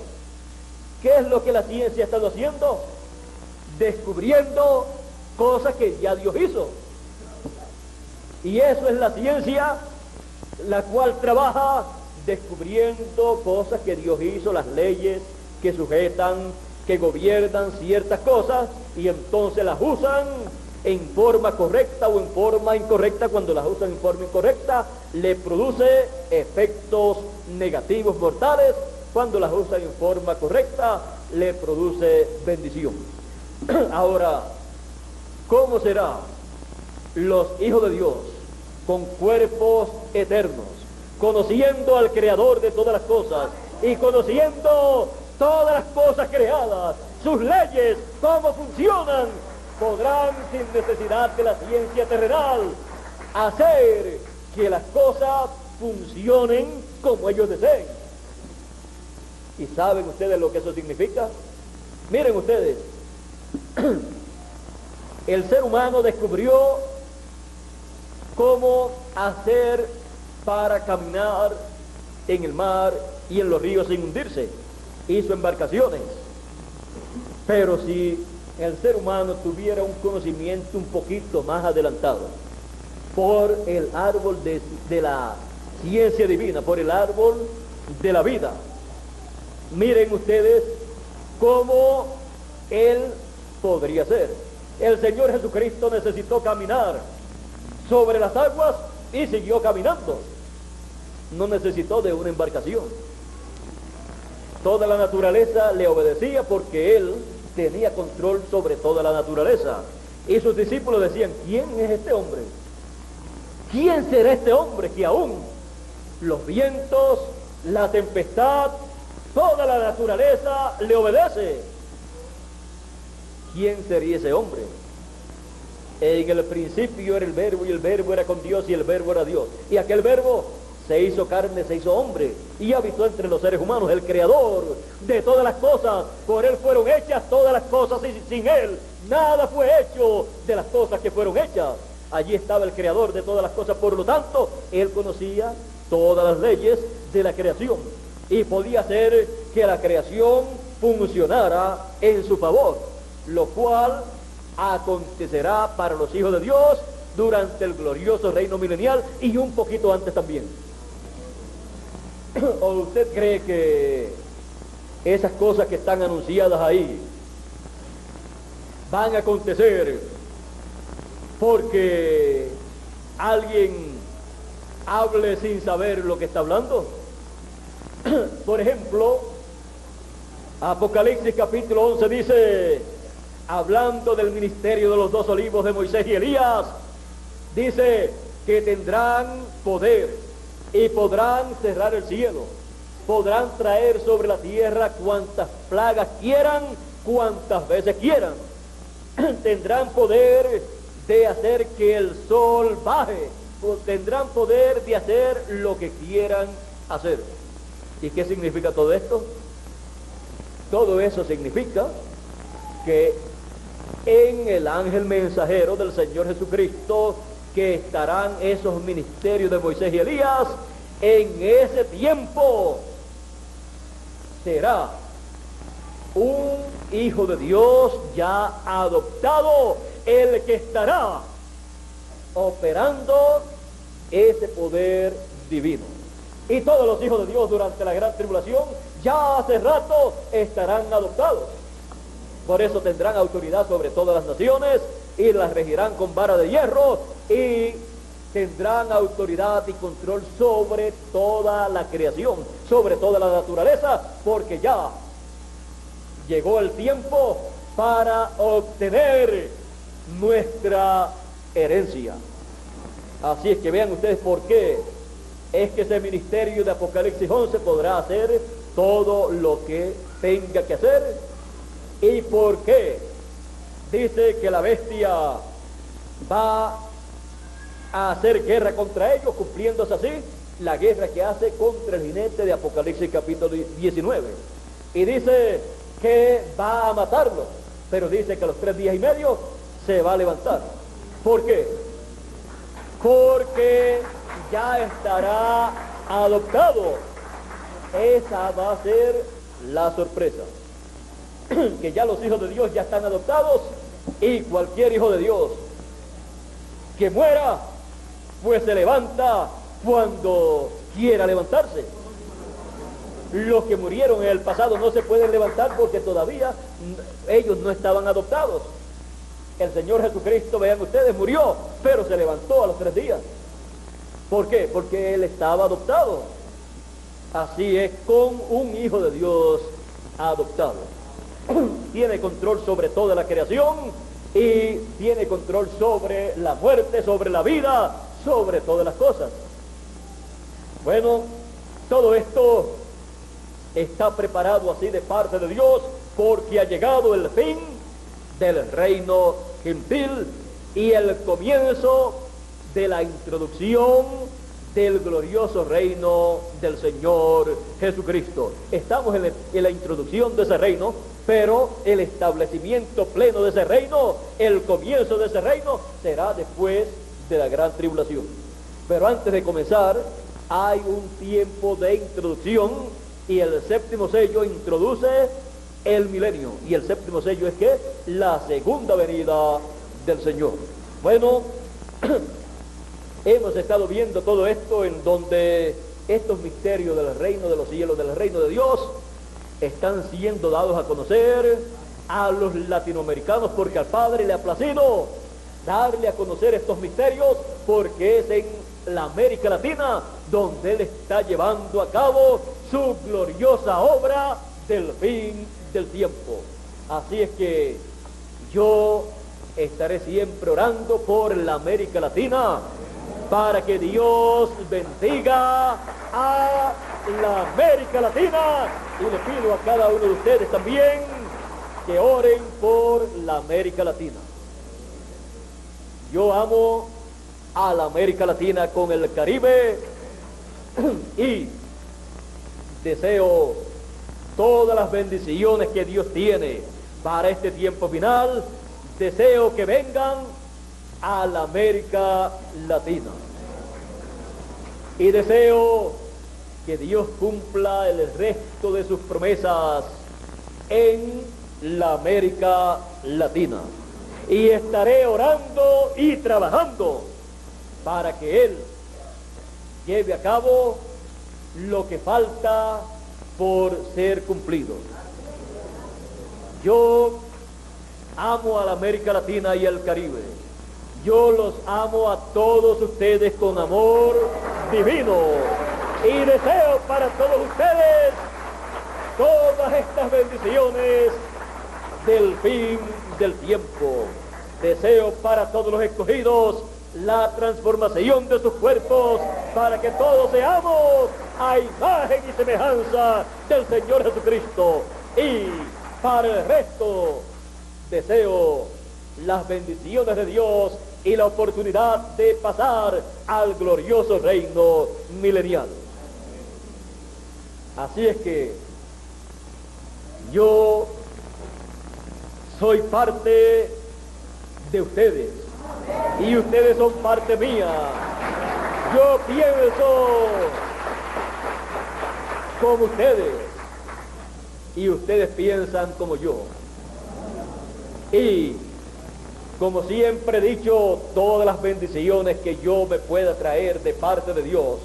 ¿Qué es lo que la ciencia ha estado haciendo? Descubriendo cosas que ya Dios hizo. Y eso es la ciencia, la cual trabaja descubriendo cosas que Dios hizo, las leyes que sujetan, que gobiernan ciertas cosas, y entonces las usan en forma correcta o en forma incorrecta. Cuando las usan en forma incorrecta, le produce efectos negativos mortales. Cuando las usan en forma correcta, le produce bendición. Ahora, ¿cómo será los hijos de Dios con cuerpos eternos, conociendo al Creador de todas las cosas y conociendo todas las cosas creadas, sus leyes, cómo funcionan? Podrán, sin necesidad de la ciencia terrenal, hacer que las cosas funcionen como ellos deseen. ¿Y saben ustedes lo que eso significa? Miren ustedes, el ser humano descubrió cómo hacer para caminar en el mar y en los ríos sin hundirse. Hizo embarcaciones. Pero si el ser humano tuviera un conocimiento un poquito más adelantado por el árbol de la ciencia divina, por el árbol de la vida, miren ustedes cómo él podría ser. El Señor Jesucristo necesitó caminar sobre las aguas y siguió caminando. No necesitó de una embarcación. Toda la naturaleza le obedecía porque él tenía control sobre toda la naturaleza. Y sus discípulos decían: ¿quién es este hombre? ¿Quién será este hombre que aún los vientos, la tempestad, toda la naturaleza le obedece? ¿Quién sería ese hombre? En el principio era el verbo, y el verbo era con Dios, y el verbo era Dios. Y aquel verbo se hizo carne, se hizo hombre, y habitó entre los seres humanos. El creador de todas las cosas, por él fueron hechas todas las cosas, y sin él nada fue hecho de las cosas que fueron hechas. Allí estaba el creador de todas las cosas, por lo tanto, él conocía todas las leyes de la creación, y podía hacer que la creación funcionara en su favor, lo cual acontecerá para los hijos de Dios durante el glorioso reino milenial y un poquito antes también. ¿O usted cree que esas cosas que están anunciadas ahí van a acontecer porque alguien hable sin saber lo que está hablando. Por ejemplo, Apocalipsis capítulo 11 dice, hablando del ministerio de los 2 olivos de Moisés y Elías, dice que tendrán poder y podrán cerrar el cielo, podrán traer sobre la tierra cuantas plagas quieran, cuantas veces quieran. Tendrán poder de hacer que el sol baje, tendrán poder de hacer lo que quieran hacer. ¿Y qué significa todo esto? Todo eso significa que en el ángel mensajero del Señor Jesucristo, que estarán esos ministerios de Moisés y Elías, en ese tiempo será un hijo de Dios ya adoptado, el que estará operando ese poder divino. Y todos los hijos de Dios durante la gran tribulación ya hace rato estarán adoptados. Por eso tendrán autoridad sobre todas las naciones y las regirán con vara de hierro, y tendrán autoridad y control sobre toda la creación, sobre toda la naturaleza, porque ya llegó el tiempo para obtener nuestra herencia. Así es que vean ustedes por qué es que ese ministerio de Apocalipsis 11 podrá hacer todo lo que tenga que hacer, y por qué dice que la bestia va a hacer guerra contra ellos, cumpliéndose así la guerra que hace contra el jinete de Apocalipsis capítulo 19. Y dice que va a matarlo, pero dice que a los 3 días y medio se va a levantar. ¿Por qué? Porque ya estará adoptado. Esa va a ser la sorpresa. Que ya los hijos de Dios ya están adoptados, y cualquier hijo de Dios que muera, pues se levanta cuando quiera levantarse. Los que murieron en el pasado no se pueden levantar porque todavía ellos no estaban adoptados. El Señor Jesucristo, vean ustedes, murió, pero se levantó a los 3 días. ¿Por qué? Porque Él estaba adoptado. Así es con un hijo de Dios adoptado. Tiene control sobre toda la creación y tiene control sobre la muerte, sobre la vida, sobre todas las cosas. Bueno, todo esto está preparado así de parte de Dios, porque ha llegado el fin del reino gentil y el comienzo de la introducción del glorioso reino del Señor Jesucristo. Estamos en la introducción de ese reino, pero el establecimiento pleno de ese reino, el comienzo de ese reino, será después de la gran tribulación. Pero antes de comenzar, hay un tiempo de introducción, y el 7º sello introduce el milenio, y el 7º sello es que la segunda venida del Señor. Bueno, hemos estado viendo todo esto, en donde estos misterios del reino de los cielos, del reino de Dios, están siendo dados a conocer a los latinoamericanos, porque al Padre le ha placido darle a conocer estos misterios, porque es en la América Latina donde Él está llevando a cabo su gloriosa obra del fin del tiempo. Así es que yo estaré siempre orando por la América Latina, para que Dios bendiga a la América Latina, y le pido a cada uno de ustedes también que oren por la América Latina. Yo amo a la América Latina con el Caribe y deseo todas las bendiciones que Dios tiene para este tiempo final. Deseo que vengan a la América Latina, y deseo que Dios cumpla el resto de sus promesas en la América Latina, y estaré orando y trabajando para que Él lleve a cabo lo que falta por ser cumplido. Yo amo a la América Latina y el Caribe. Yo los amo a todos ustedes con amor divino y deseo para todos ustedes todas estas bendiciones del fin del tiempo. Deseo para todos los escogidos la transformación de sus cuerpos para que todos seamos a imagen y semejanza del Señor Jesucristo. Y para el resto deseo las bendiciones de Dios y la oportunidad de pasar al glorioso reino milenial. Así es que yo soy parte de ustedes y ustedes son parte mía. Yo pienso como ustedes y ustedes piensan como yo. Y como siempre he dicho, todas las bendiciones que yo me pueda traer de parte de Dios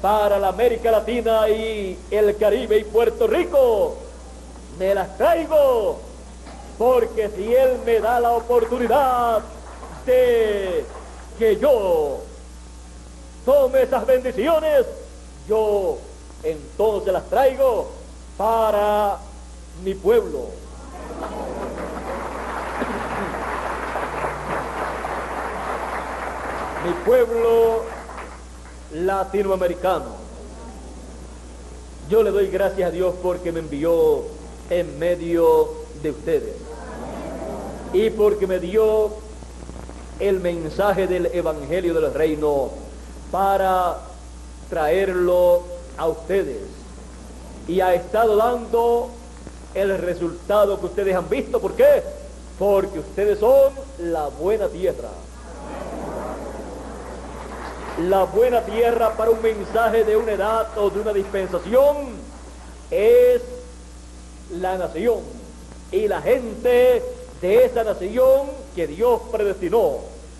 para la América Latina y el Caribe y Puerto Rico, me las traigo, porque si Él me da la oportunidad de que yo tome esas bendiciones, yo entonces las traigo para mi pueblo. Mi pueblo latinoamericano. Yo le doy gracias a Dios porque me envió en medio de ustedes y porque me dio el mensaje del Evangelio del Reino para traerlo a ustedes, y ha estado dando el resultado que ustedes han visto. ¿Por qué? Porque ustedes son la buena tierra. La buena tierra para un mensaje de una edad o de una dispensación es la nación y la gente de esa nación que Dios predestinó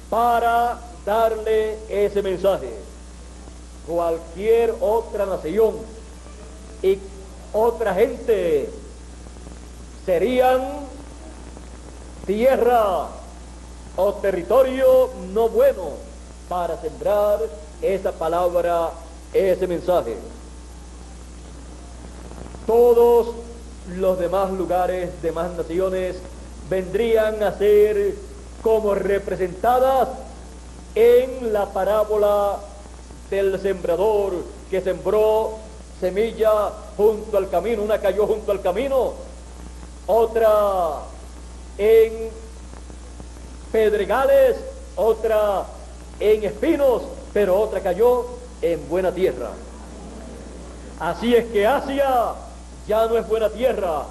para darle ese mensaje. Cualquier otra nación y otra gente serían tierra o territorio no bueno para sembrar esa palabra, ese mensaje. Todos los demás lugares, demás naciones, vendrían a ser como representadas en la parábola del sembrador que sembró semilla junto al camino. Una cayó junto al camino, otra en pedregales, otra en espinos, pero otra cayó en buena tierra. Así es que Asia ya no es buena tierra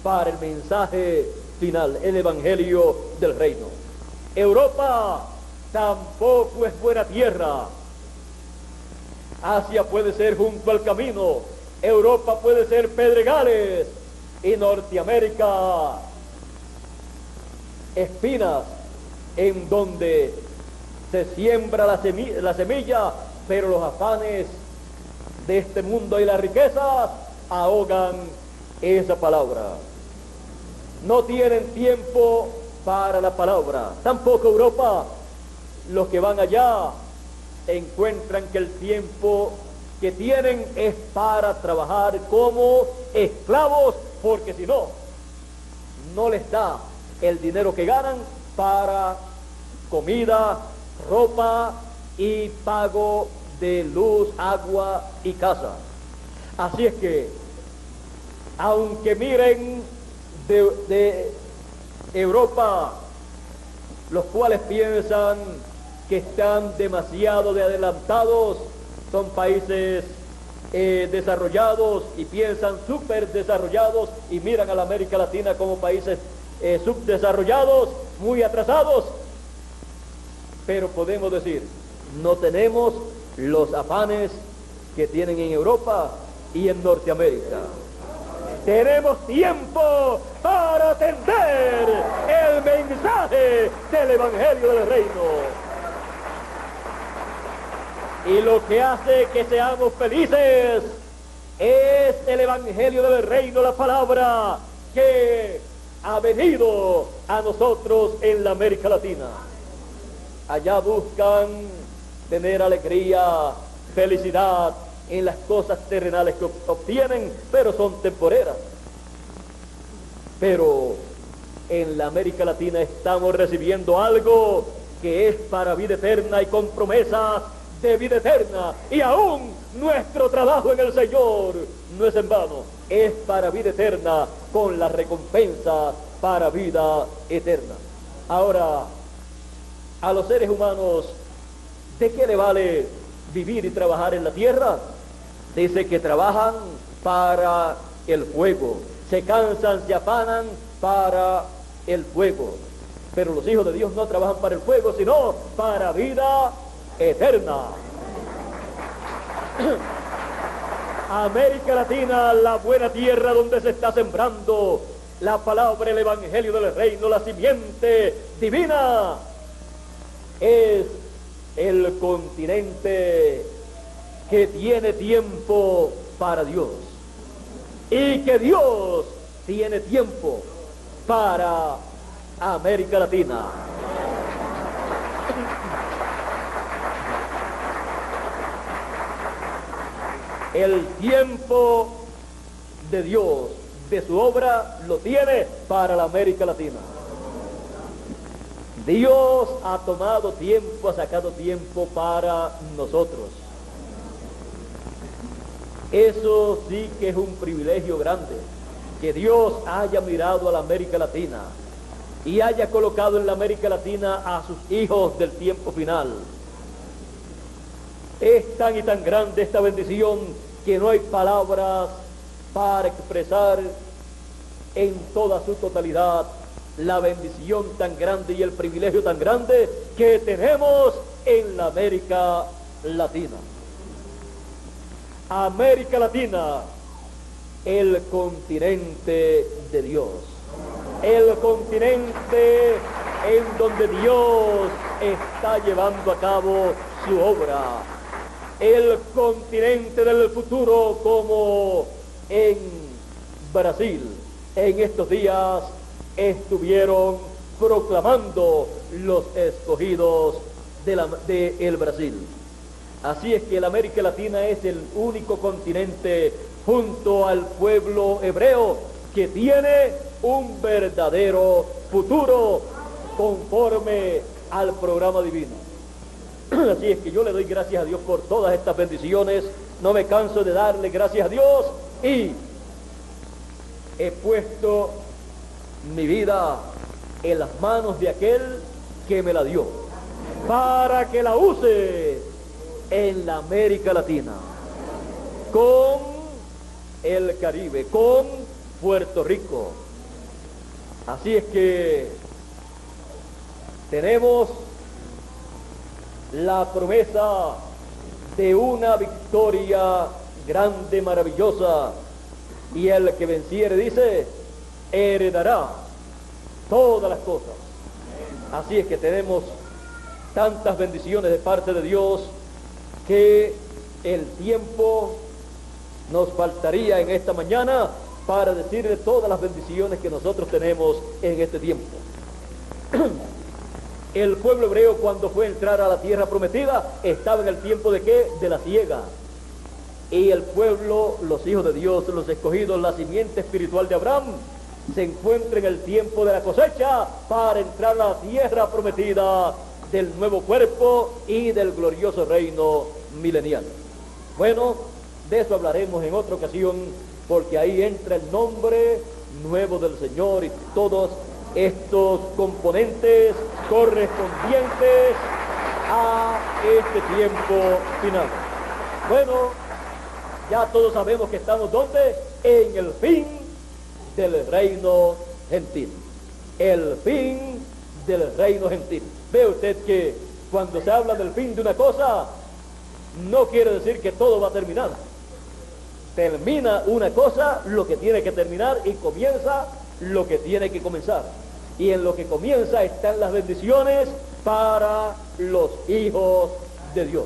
para el mensaje final, el Evangelio del Reino. Europa tampoco es buena tierra. Asia puede ser junto al camino, Europa puede ser pedregales, y Norteamérica espinas, en donde se siembra la semilla, pero los afanes de este mundo y las riquezas ahogan esa palabra. No tienen tiempo para la palabra. Tampoco Europa. Los que van allá encuentran que el tiempo que tienen es para trabajar como esclavos, porque si no, no les da el dinero que ganan para comida, ropa y pago de luz, agua y casa. Así es que, aunque miren de Europa, los cuales piensan que están demasiado adelantados, son países desarrollados y piensan súper desarrollados, y miran a la América Latina como países subdesarrollados, muy atrasados. Pero podemos decir, no tenemos los afanes que tienen en Europa y en Norteamérica. Tenemos tiempo para atender el mensaje del Evangelio del Reino. Y lo que hace que seamos felices es el Evangelio del Reino, la palabra que ha venido a nosotros en la América Latina. Allá buscan tener alegría, felicidad en las cosas terrenales que obtienen, pero son temporeras. Pero en la América Latina estamos recibiendo algo que es para vida eterna y con promesas de vida eterna. Y aún nuestro trabajo en el Señor no es en vano, es para vida eterna con la recompensa para vida eterna. Ahora, a los seres humanos, ¿de qué le vale vivir y trabajar en la tierra? Dice que trabajan para el fuego, se cansan, se afanan para el fuego. Pero los hijos de Dios no trabajan para el fuego, sino para vida eterna. América Latina, la buena tierra donde se está sembrando la palabra, el evangelio del reino, la simiente divina, es el continente que tiene tiempo para Dios y que Dios tiene tiempo para América Latina. El tiempo de Dios, de su obra, lo tiene para la América Latina. Dios ha tomado tiempo, ha sacado tiempo para nosotros. Eso sí que es un privilegio grande, que Dios haya mirado a la América Latina y haya colocado en la América Latina a sus hijos del tiempo final. Es tan y tan grande esta bendición que no hay palabras para expresar en toda su totalidad la bendición tan grande y el privilegio tan grande que tenemos en la América Latina. América Latina, el continente de Dios, el continente en donde Dios está llevando a cabo su obra, el continente del futuro, como en Brasil en estos días estuvieron proclamando los escogidos de el Brasil. Así es que la América Latina es el único continente junto al pueblo hebreo que tiene un verdadero futuro conforme al programa divino. Así es que yo le doy gracias a Dios por todas estas bendiciones, no me canso de darle gracias a Dios, y he puesto mi vida en las manos de aquel que me la dio, para que la use en la América Latina, con el Caribe, con Puerto Rico. Así es que tenemos la promesa de una victoria grande, maravillosa, y el que venciere, dice, heredará todas las cosas. Así es que tenemos tantas bendiciones de parte de Dios que el tiempo nos faltaría en esta mañana para decirle todas las bendiciones que nosotros tenemos en este tiempo. El pueblo hebreo, cuando fue a entrar a la tierra prometida, estaba en el tiempo ¿de qué? De la siega. Y el pueblo, los hijos de Dios, los escogidos, la simiente espiritual de Abraham, se encuentra en el tiempo de la cosecha para entrar a la tierra prometida del nuevo cuerpo y del glorioso reino milenial. Bueno, de eso hablaremos en otra ocasión, porque ahí entra el nombre nuevo del Señor y todos estos componentes correspondientes a este tiempo final. Bueno, ya todos sabemos que estamos ¿dónde? En el fin del reino gentil. El fin del reino gentil. Ve usted que cuando se habla del fin de una cosa, no quiere decir que todo va a terminar. Termina una cosa lo que tiene que terminar y comienza lo que tiene que comenzar. Y en lo que comienza están las bendiciones para los hijos de Dios.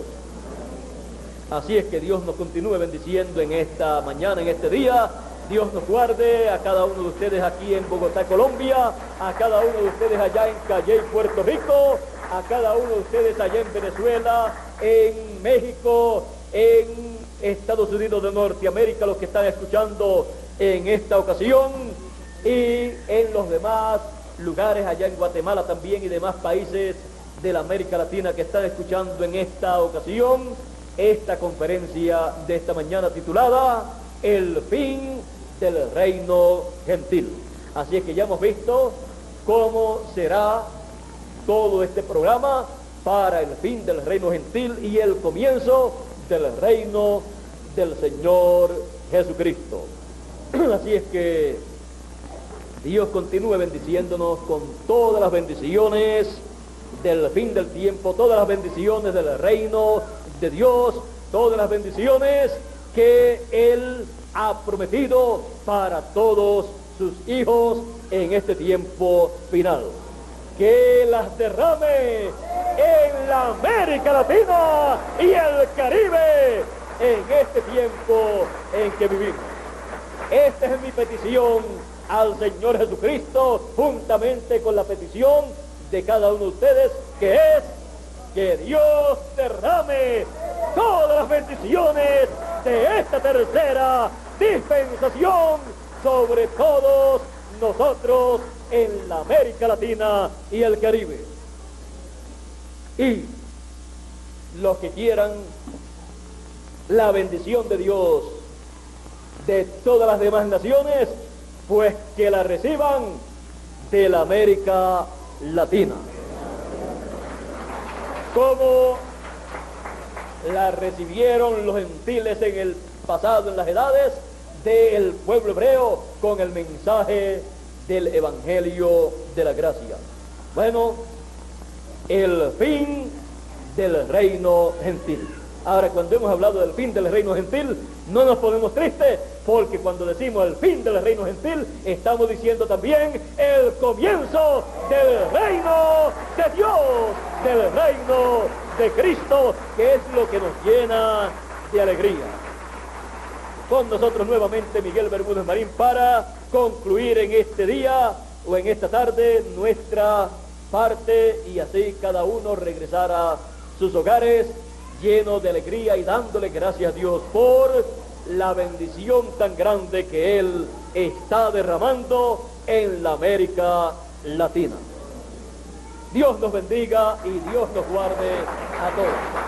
Así es que Dios nos continúe bendiciendo en esta mañana, en este día. Dios nos guarde a cada uno de ustedes aquí en Bogotá, Colombia, a cada uno de ustedes allá en Calley, Puerto Rico, a cada uno de ustedes allá en Venezuela, en México, en Estados Unidos de Norteamérica, los que están escuchando en esta ocasión, y en los demás lugares allá en Guatemala también y demás países de la América Latina que están escuchando en esta ocasión esta conferencia de esta mañana titulada El fin del reino gentil. Así es que ya hemos visto cómo será todo este programa para el fin del reino gentil y el comienzo del reino del Señor Jesucristo. Así es que Dios continúe bendiciéndonos con todas las bendiciones del fin del tiempo, todas las bendiciones del reino de Dios, todas las bendiciones que Él ha prometido para todos sus hijos en este tiempo final. Que las derrame en la América Latina y el Caribe en este tiempo en que vivimos. Esta es mi petición al Señor Jesucristo, juntamente con la petición de cada uno de ustedes, que es que Dios derrame todas las bendiciones de esta tercera dispensación sobre todos nosotros en la América Latina y el Caribe. Y los que quieran la bendición de Dios de todas las demás naciones, pues que la reciban de la América Latina, como la recibieron los gentiles en el pasado, en las edades del pueblo hebreo, con el mensaje del Evangelio de la gracia. Bueno, el fin del reino gentil. Ahora, cuando hemos hablado del fin del reino gentil, no nos ponemos tristes, porque cuando decimos el fin del reino gentil, estamos diciendo también el comienzo del reino de Dios, del reino de Cristo, que es lo que nos llena de alegría. Con nosotros nuevamente Miguel Bermúdez Marín para concluir en este día o en esta tarde nuestra parte, y así cada uno regresar a sus hogares lleno de alegría y dándole gracias a Dios por la bendición tan grande que Él está derramando en la América Latina. Dios nos bendiga y Dios nos guarde a todos.